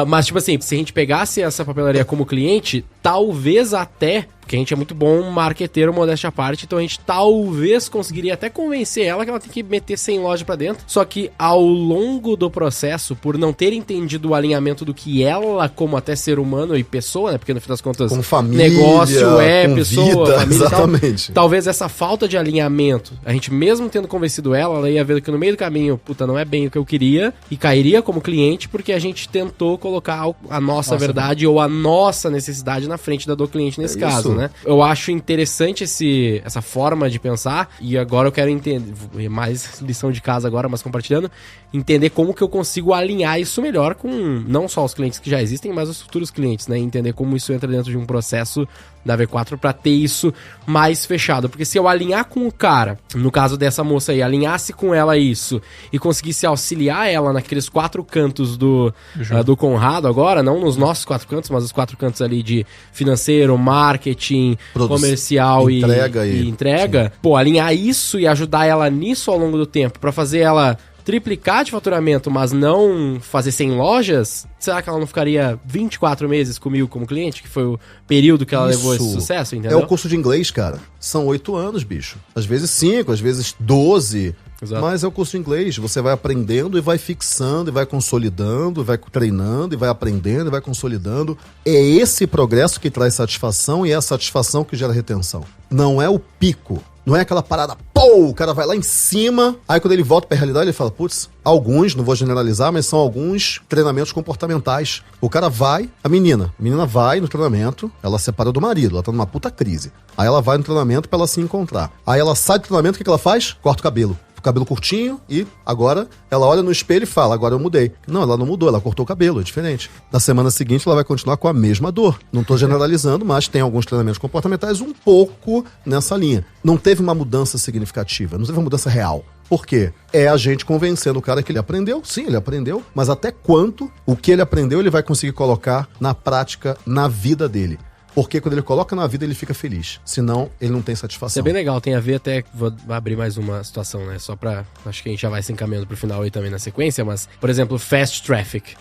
Mas, tipo assim, se a gente pegasse essa papelaria como cliente, talvez até Porque a gente é muito bom marqueteiro, modéstia à parte, então a gente talvez conseguiria até convencer ela que ela tem que meter 100 lojas pra dentro. Só que ao longo do processo, por não ter entendido o alinhamento do que ela, como até ser humano e pessoa, né? Porque no fim das contas, Com família, negócio com pessoa, vida, família exatamente. e tal. Talvez essa falta de alinhamento, a gente mesmo tendo convencido ela ia ver que no meio do caminho, puta, não é bem o que eu queria, e cairia como cliente, porque a gente tentou colocar a nossa verdade ou a nossa necessidade na frente da do cliente nesse caso, né? Eu acho interessante essa forma de pensar, e agora eu quero entender, mais lição de casa agora, mas compartilhando, entender como que eu consigo alinhar isso melhor com não só os clientes que já existem, mas os futuros clientes, né? Entender como isso entra dentro de um processo da V4 pra ter isso mais fechado. Porque se eu alinhar com o cara, no caso dessa moça aí, alinhasse com ela isso e conseguisse auxiliar ela naqueles 4 cantos do Conrado agora, não nos nossos 4 cantos, mas os 4 cantos ali de financeiro, marketing, comercial e entrega, pô, alinhar isso e ajudar ela nisso ao longo do tempo pra fazer ela triplicar de faturamento, mas não fazer 100 lojas, será que ela não ficaria 24 meses comigo como cliente? Que foi o período que ela levou esse sucesso, entendeu? É o curso de inglês, cara. São 8 anos, bicho. Às vezes 5, às vezes 12. Exato. Mas é o curso de inglês. Você vai aprendendo e vai fixando, e vai consolidando, e vai treinando, e vai aprendendo, e vai consolidando. É esse progresso que traz satisfação e é a satisfação que gera retenção. Não é o pico. Não é aquela parada, pô, o cara vai lá em cima, aí quando ele volta pra realidade ele fala, putz, alguns, não vou generalizar, mas são alguns treinamentos comportamentais. O cara vai, a menina vai no treinamento, ela separa do marido, ela tá numa puta crise. Aí ela vai no treinamento pra ela se encontrar. Aí ela sai do treinamento, o que ela faz? Corta o cabelo curtinho e agora ela olha no espelho e fala, agora eu mudei. Não, ela não mudou, ela cortou o cabelo, é diferente. Na semana seguinte ela vai continuar com a mesma dor. Não tô generalizando, mas tem alguns treinamentos comportamentais um pouco nessa linha. Não teve uma mudança significativa, não teve uma mudança real. Por quê? É a gente convencendo o cara que ele aprendeu. Sim, ele aprendeu, mas até quanto o que ele aprendeu ele vai conseguir colocar na prática, na vida dele. Porque quando ele coloca na vida, ele fica feliz. Senão, ele não tem satisfação. Isso é bem legal, tem a ver até... Vou abrir mais uma situação, né? Só pra... Acho que a gente já vai se encaminhando pro final aí também na sequência, mas... Por exemplo, Fast Traffic.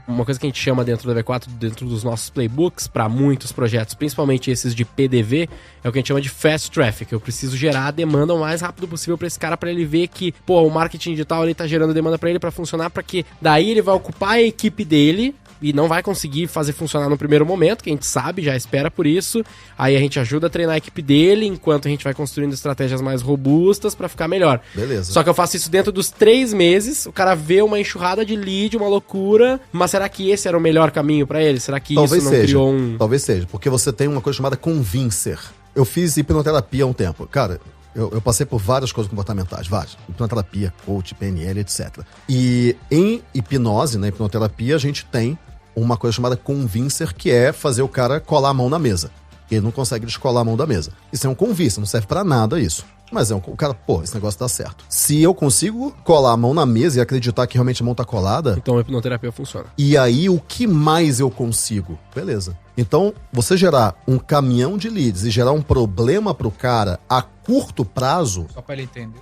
Uma coisa que a gente chama dentro da V4, dentro dos nossos playbooks, pra muitos projetos, principalmente esses de PDV, é o que a gente chama de Fast Traffic. Eu preciso gerar a demanda o mais rápido possível pra esse cara, pra ele ver que, pô, o marketing digital ele tá gerando demanda pra ele pra funcionar, pra que daí ele vai ocupar a equipe dele... E não vai conseguir fazer funcionar no primeiro momento, que a gente sabe, já espera por isso. Aí a gente ajuda a treinar a equipe dele, enquanto a gente vai construindo estratégias mais robustas pra ficar melhor. Beleza. Só que eu faço isso dentro dos 3 meses, o cara vê uma enxurrada de lead, uma loucura, mas será que esse era o melhor caminho pra ele? Será que talvez isso não criou um... Talvez seja, porque você tem uma coisa chamada convincer. Eu fiz hipnoterapia há um tempo. Cara... Eu passei por várias coisas comportamentais, várias. Hipnoterapia, coach, PNL, etc. E em hipnose, na hipnoterapia, a gente tem uma coisa chamada convincer, que é fazer o cara colar a mão na mesa. Ele não consegue descolar a mão da mesa. Isso é um convincer, não serve pra nada isso. Mas o cara, pô, esse negócio dá certo. Se eu consigo colar a mão na mesa e acreditar que realmente a mão tá colada... Então a hipnoterapia funciona. E aí, o que mais eu consigo? Beleza. Então, você gerar um caminhão de leads e gerar um problema pro cara a curto prazo...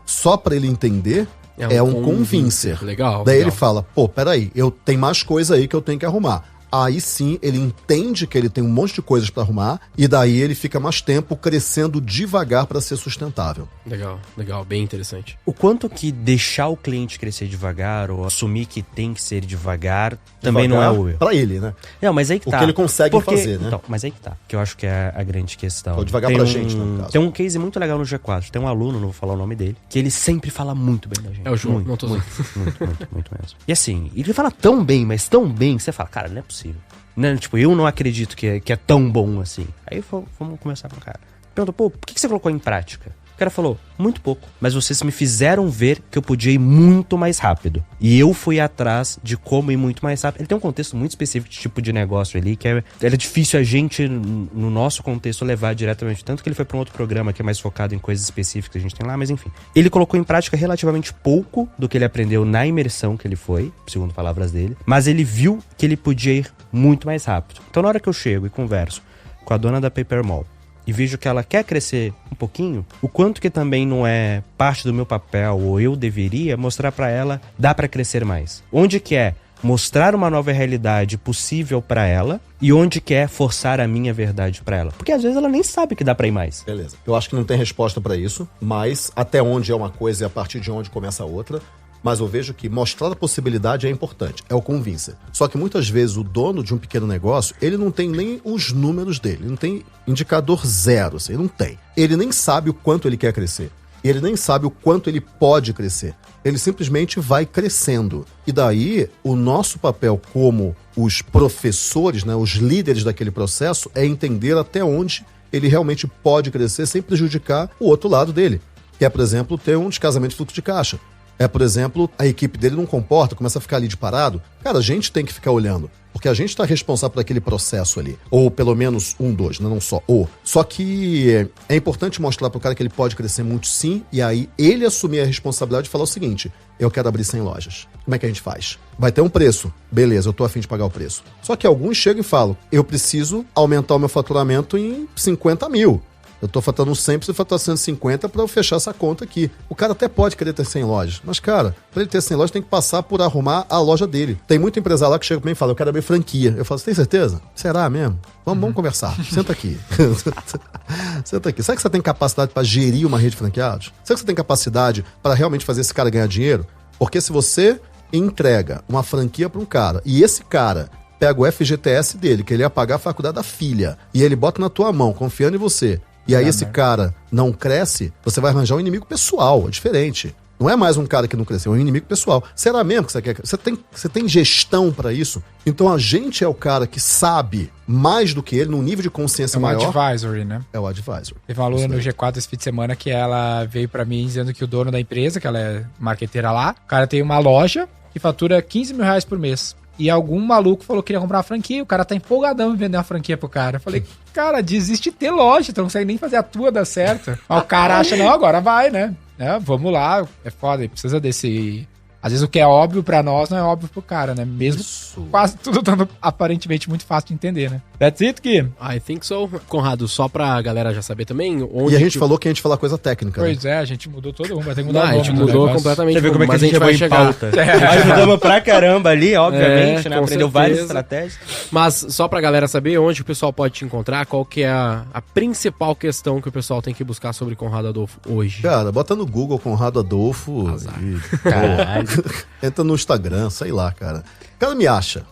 Só pra ele entender... É um convincer. Legal. Daí ele fala, pô, peraí, tem mais coisa aí que eu tenho que arrumar. Aí sim, ele entende que ele tem um monte de coisas pra arrumar e daí ele fica mais tempo crescendo devagar pra ser sustentável. Legal, bem interessante. O quanto que deixar o cliente crescer devagar ou assumir que tem que ser devagar também não é o erro. Pra ele, né? Não, mas aí que tá. O que ele consegue fazer, né? Então, mas aí que tá. Que eu acho que é a grande questão. Ou devagar pra gente, no caso. Tem um case muito legal no G4. Tem um aluno, não vou falar o nome dele, que ele sempre fala muito bem da gente. É o João, muito mesmo. E assim, ele fala tão bem, mas tão bem, que você fala, cara, não é possível. Não, tipo, eu não acredito que é tão bom assim. Aí vamos começar com o cara. Perguntou, pô, por que você colocou em prática? O cara falou, muito pouco. Mas vocês me fizeram ver que eu podia ir muito mais rápido. E eu fui atrás de como ir muito mais rápido. Ele tem um contexto muito específico de tipo de negócio ali, que era difícil a gente, no nosso contexto, levar diretamente. Tanto que ele foi para um outro programa que é mais focado em coisas específicas que a gente tem lá, mas enfim. Ele colocou em prática relativamente pouco do que ele aprendeu na imersão que ele foi, segundo palavras dele. Mas ele viu que ele podia ir muito mais rápido. Então na hora que eu chego e converso com a dona da Paper Mall, e vejo que ela quer crescer um pouquinho, o quanto que também não é parte do meu papel, ou eu deveria mostrar pra ela, dá pra crescer mais. Onde que é? mostrar uma nova realidade possível pra ela e onde quer forçar a minha verdade pra ela. Porque às vezes ela nem sabe que dá pra ir mais. Beleza. Eu acho que não tem resposta pra isso, mas até onde é uma coisa e a partir de onde começa a outra. Mas eu vejo que mostrar a possibilidade é importante, é o convincer. Só que muitas vezes o dono de um pequeno negócio, ele não tem nem os números dele, ele não tem indicador zero, assim, ele não tem. Ele nem sabe o quanto ele quer crescer. Ele nem sabe o quanto ele pode crescer. Ele simplesmente vai crescendo. E daí, o nosso papel como os professores, né, os líderes daquele processo, é entender até onde ele realmente pode crescer sem prejudicar o outro lado dele. Que é, por exemplo, ter um descasamento de fluxo de caixa. É, por exemplo, a equipe dele não comporta, começa a ficar ali de parado. Cara, a gente tem que ficar olhando. Porque a gente está responsável por aquele processo ali. Ou pelo menos dois, né? Não só o. Só que é importante mostrar pro cara que ele pode crescer muito sim, e aí ele assumir a responsabilidade de falar o seguinte: eu quero abrir 100 lojas. Como é que a gente faz? Vai ter um preço. Beleza, eu tô a fim de pagar o preço. Só que alguns chegam e falam: eu preciso aumentar o meu faturamento em 50 mil. Eu tô faturando 100, preciso faturar 150 para eu fechar essa conta aqui. O cara até pode querer ter 100 lojas, mas, cara, para ele ter 100 lojas, tem que passar por arrumar a loja dele. Tem muito empresário lá que chega pra mim e fala: eu quero abrir franquia. Eu falo: você tem certeza? Será mesmo? Vamos conversar. Senta aqui. Senta aqui. Será que você tem capacidade para gerir uma rede de franqueados? Será que você tem capacidade para realmente fazer esse cara ganhar dinheiro? Porque se você entrega uma franquia para um cara e esse cara pega o FGTS dele, que ele ia pagar a faculdade da filha, e ele bota na tua mão, confiando em você, e aí esse cara não cresce, você vai arranjar um inimigo pessoal, é diferente. Não é mais um cara que não cresceu, é um inimigo pessoal. Será mesmo que você quer? Você tem gestão pra isso? Então a gente é o cara que sabe mais do que ele, num nível de consciência maior. É o advisory, né? É o advisory. Teve uma aluna no G4 esse fim de semana que ela veio pra mim dizendo que o dono da empresa, que ela é marqueteira lá, o cara tem uma loja que fatura 15 mil reais por mês. E algum maluco falou que queria comprar uma franquia, o cara tá empolgadão em vender uma franquia pro cara. Eu falei: cara, desiste de ter loja, tu não consegue nem fazer a tua dar certo. Mas o cara acha: não, agora vai, né? Vamos lá, é foda, precisa desse... Às vezes o que é óbvio pra nós não é óbvio pro cara, né? Mesmo quase tudo dando aparentemente muito fácil de entender, né? That's it, Gui? I think so. Conrado, só pra galera já saber também, onde... E a gente falou que a gente ia falar coisa técnica, Pois né? a gente mudou todo mundo, vai ter que mudar o a nome gente do mudou negócio. completamente. Você vê como é que a gente vai vai em pauta. Ajudamos pra caramba ali, obviamente, né? com Aprendeu certeza. várias estratégias. Mas só pra galera saber onde o pessoal pode te encontrar, qual que é a principal questão que o pessoal tem que buscar sobre Conrado Adolfo hoje. Cara, bota no Google Conrado Adolfo e... Caralho. Entra no Instagram, sei lá, cara. O cara me acha.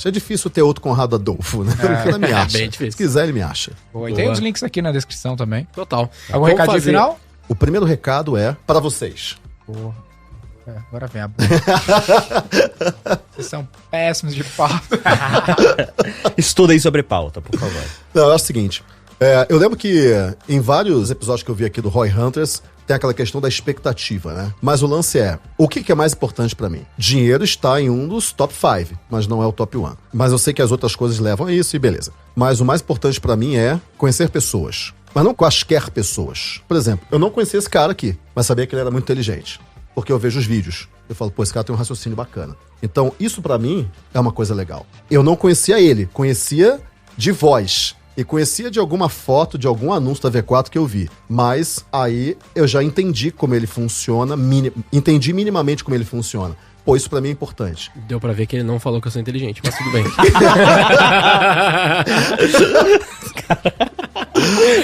É difícil ter outro Conrado Adolfo, né? O cara me acha. bem difícil. Se quiser, ele me acha. Boa, e tem os links aqui na descrição também. Total. Algum Vamos recadinho fazer- final? O primeiro recado é para vocês. Porra. Agora vem a boa. Vocês são péssimos de pauta. Estuda aí sobre pauta, por favor. Não, é o seguinte. Eu lembro que em vários episódios que eu vi aqui do Roy Hunters, tem aquela questão da expectativa, né? Mas o lance é, o que é mais importante pra mim? Dinheiro está em um dos top 5, mas não é o top 1. Mas eu sei que as outras coisas levam a isso e beleza. Mas o mais importante pra mim é conhecer pessoas. Mas não quaisquer pessoas. Por exemplo, eu não conhecia esse cara aqui, mas sabia que ele era muito inteligente. Porque eu vejo os vídeos. Eu falo: pô, esse cara tem um raciocínio bacana. Então, isso pra mim é uma coisa legal. Eu não conhecia ele, conhecia de voz. E conhecia de alguma foto, de algum anúncio da V4 que eu vi. Mas aí eu já entendi como ele funciona, entendi minimamente como ele funciona. Pô, isso pra mim é importante. Deu pra ver que ele não falou que eu sou inteligente, mas tudo bem.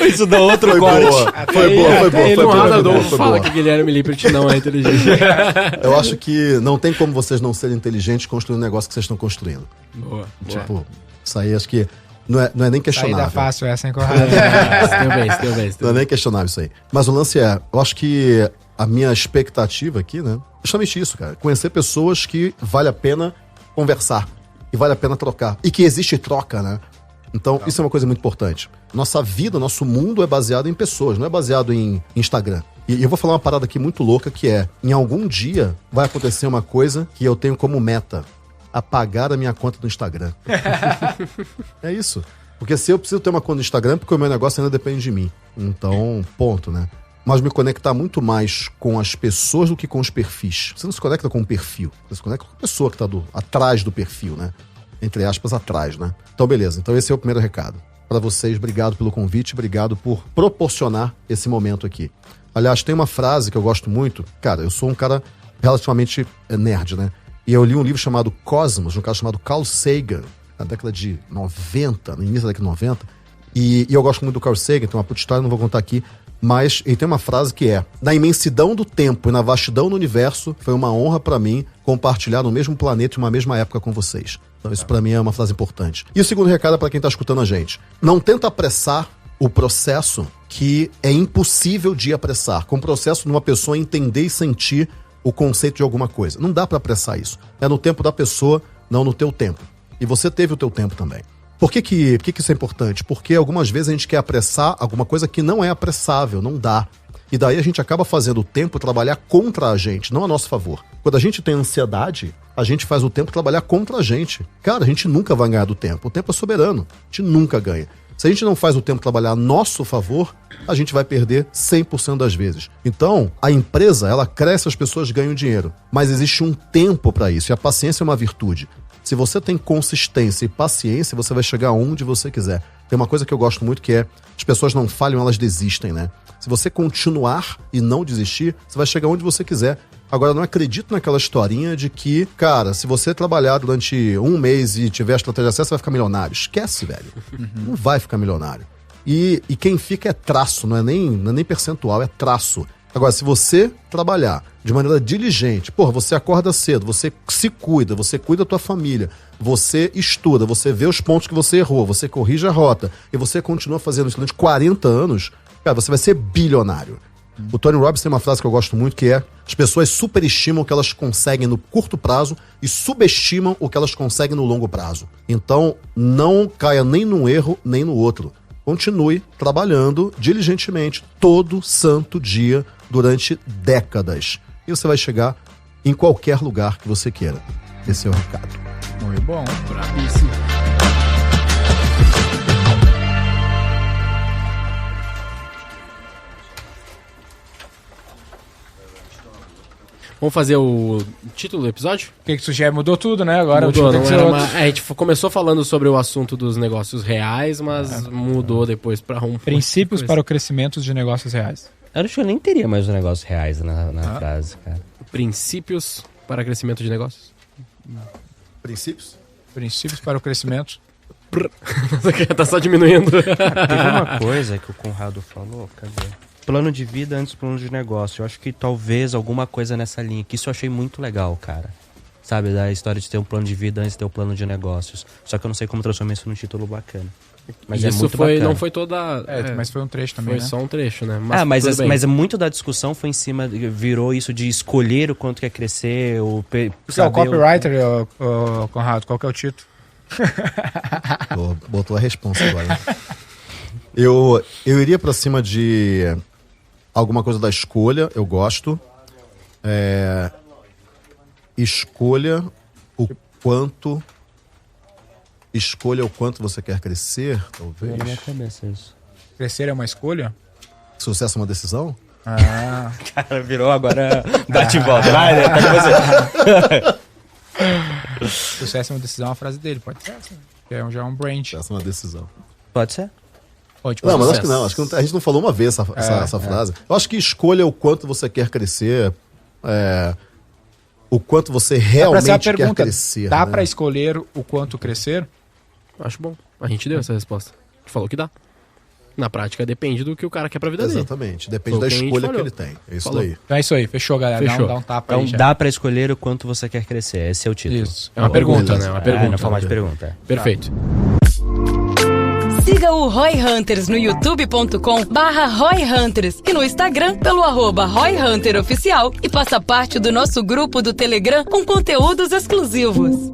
Isso dá outro Foi corte. boa, foi boa. Conrado Adolfo fala que Guilherme Lippert não é inteligente. Eu acho que não tem como vocês não serem inteligentes construindo o negócio que vocês estão construindo. Boa. Tipo, isso aí acho que não é nem Saída questionável. fácil essa, hein, Conrado? Se deu bem. Não é nem questionável isso aí. Mas o lance é, eu acho que a minha expectativa aqui, né? É justamente isso, cara. Conhecer pessoas que vale a pena conversar. E vale a pena trocar. E que existe troca, né? Então, isso é uma coisa muito importante. Nossa vida, nosso mundo é baseado em pessoas, não é baseado em Instagram. E eu vou falar uma parada aqui muito louca que é, em algum dia vai acontecer uma coisa que eu tenho como meta: apagar a minha conta do Instagram. É isso. Porque se eu preciso ter uma conta do Instagram, porque o meu negócio ainda depende de mim. Então, ponto, né? Mas me conectar muito mais com as pessoas do que com os perfis. Você não se conecta com o perfil, você se conecta com a pessoa que tá atrás do perfil, né? Entre aspas, atrás, né? Então, beleza. Então, esse é o primeiro recado. Para vocês, obrigado pelo convite, obrigado por proporcionar esse momento aqui. Aliás, tem uma frase que eu gosto muito. Cara, eu sou um cara relativamente nerd, né? E eu li um livro chamado Cosmos, um cara chamado Carl Sagan, na década de 90, no início da década de 90. E eu gosto muito do Carl Sagan, tem uma puta história, não vou contar aqui. Mas ele tem uma frase que é: na imensidão do tempo e na vastidão do universo, foi uma honra pra mim compartilhar no mesmo planeta e uma mesma época com vocês. Então isso pra mim é uma frase importante. E o segundo recado é pra quem tá escutando a gente. Não tenta apressar o processo que é impossível de apressar. Com o processo de uma pessoa entender e sentir o conceito de alguma coisa. Não dá pra apressar isso. É no tempo da pessoa, não no teu tempo. E você teve o teu tempo também. Por que isso é importante? Porque algumas vezes a gente quer apressar alguma coisa que não é apressável, não dá. E daí a gente acaba fazendo o tempo trabalhar contra a gente, não a nosso favor. Quando a gente tem ansiedade, a gente faz o tempo trabalhar contra a gente. Cara, a gente nunca vai ganhar do tempo. O tempo é soberano. A gente nunca ganha. Se a gente não faz o tempo trabalhar a nosso favor, a gente vai perder 100% das vezes. Então, a empresa, ela cresce, as pessoas ganham dinheiro. Mas existe um tempo para isso, e a paciência é uma virtude. Se você tem consistência e paciência, você vai chegar onde você quiser. Tem uma coisa que eu gosto muito que é: as pessoas não falham, elas desistem, né? Se você continuar e não desistir, você vai chegar onde você quiser. Agora, não acredito naquela historinha de que, cara, se você trabalhar durante um mês e tiver a estratégia certa, você vai ficar milionário. Esquece, velho. Não vai ficar milionário. E quem fica é traço, não é nem percentual, é traço. Agora, se você trabalhar de maneira diligente, você acorda cedo, você se cuida, você cuida da tua família, você estuda, você vê os pontos que você errou, você corrige a rota e você continua fazendo isso durante 40 anos, cara, você vai ser bilionário. O Tony Robbins tem uma frase que eu gosto muito que é: as pessoas superestimam o que elas conseguem no curto prazo e subestimam o que elas conseguem no longo prazo. Então, não caia nem num erro, nem no outro. Continue trabalhando diligentemente todo santo dia durante décadas. E você vai chegar em qualquer lugar que você queira. Esse é o recado. Muito bom. Brabíssimo. Vamos fazer o título do episódio? O que sugere? Mudou tudo, né? Agora Mudou, o título não tem que ser era outro. a gente começou falando sobre o assunto dos negócios reais, mas mudou depois para Princípios para o crescimento de negócios reais. Eu acho que eu nem teria mais os negócios reais na frase, cara. Princípios para crescimento de negócios. Princípios? Princípios para o crescimento. Tá só diminuindo. Teve uma coisa que o Conrado falou, cadê? Plano de vida antes do plano de negócio. Eu acho que talvez alguma coisa nessa linha, que isso eu achei muito legal, cara. Sabe, da história de ter um plano de vida antes de ter um plano de negócios. Só que eu não sei como transformar isso num título bacana. Mas isso é muito foi, bacana. não foi toda... Mas foi um trecho também, foi né? só um trecho, né? Mas muito da discussão foi em cima, virou isso de escolher o quanto quer crescer, O copywriter, Conrado, qual que é o título? Botou a responsa agora. Eu iria pra cima de alguma coisa da escolha, eu gosto. Escolha o quanto você quer crescer, talvez. Na minha cabeça isso. Crescer é uma escolha? Sucesso é uma decisão? Ah. Cara, virou agora bate e volta. Vai, né? Tá com você. Sucesso é uma decisão, é uma frase dele, pode ser essa. Já é um brand. Sucesso é uma decisão. Pode ser? Não, mas acho que não. Acho que a gente não falou uma vez essa frase. Eu acho que escolha o quanto você quer crescer, o quanto você realmente quer crescer. Dá né? pra escolher o quanto crescer? Acho bom. A gente deu essa resposta. A gente falou que dá. Na prática, depende do que o cara quer pra vida dele. Exatamente. Depende da escolha que ele tem. É isso daí. Então é isso aí. Fechou, galera. Fechou. Dá um tapa Então aí já. dá pra escolher o quanto você quer crescer. Esse é o título. Isso. É uma pergunta, beleza. né? Uma pergunta. No formato de pergunta. Perfeito. Siga o Roy Hunters no youtube.com/Roy Hunters e no Instagram pelo @Roy Hunter Oficial e faça parte do nosso grupo do Telegram com conteúdos exclusivos.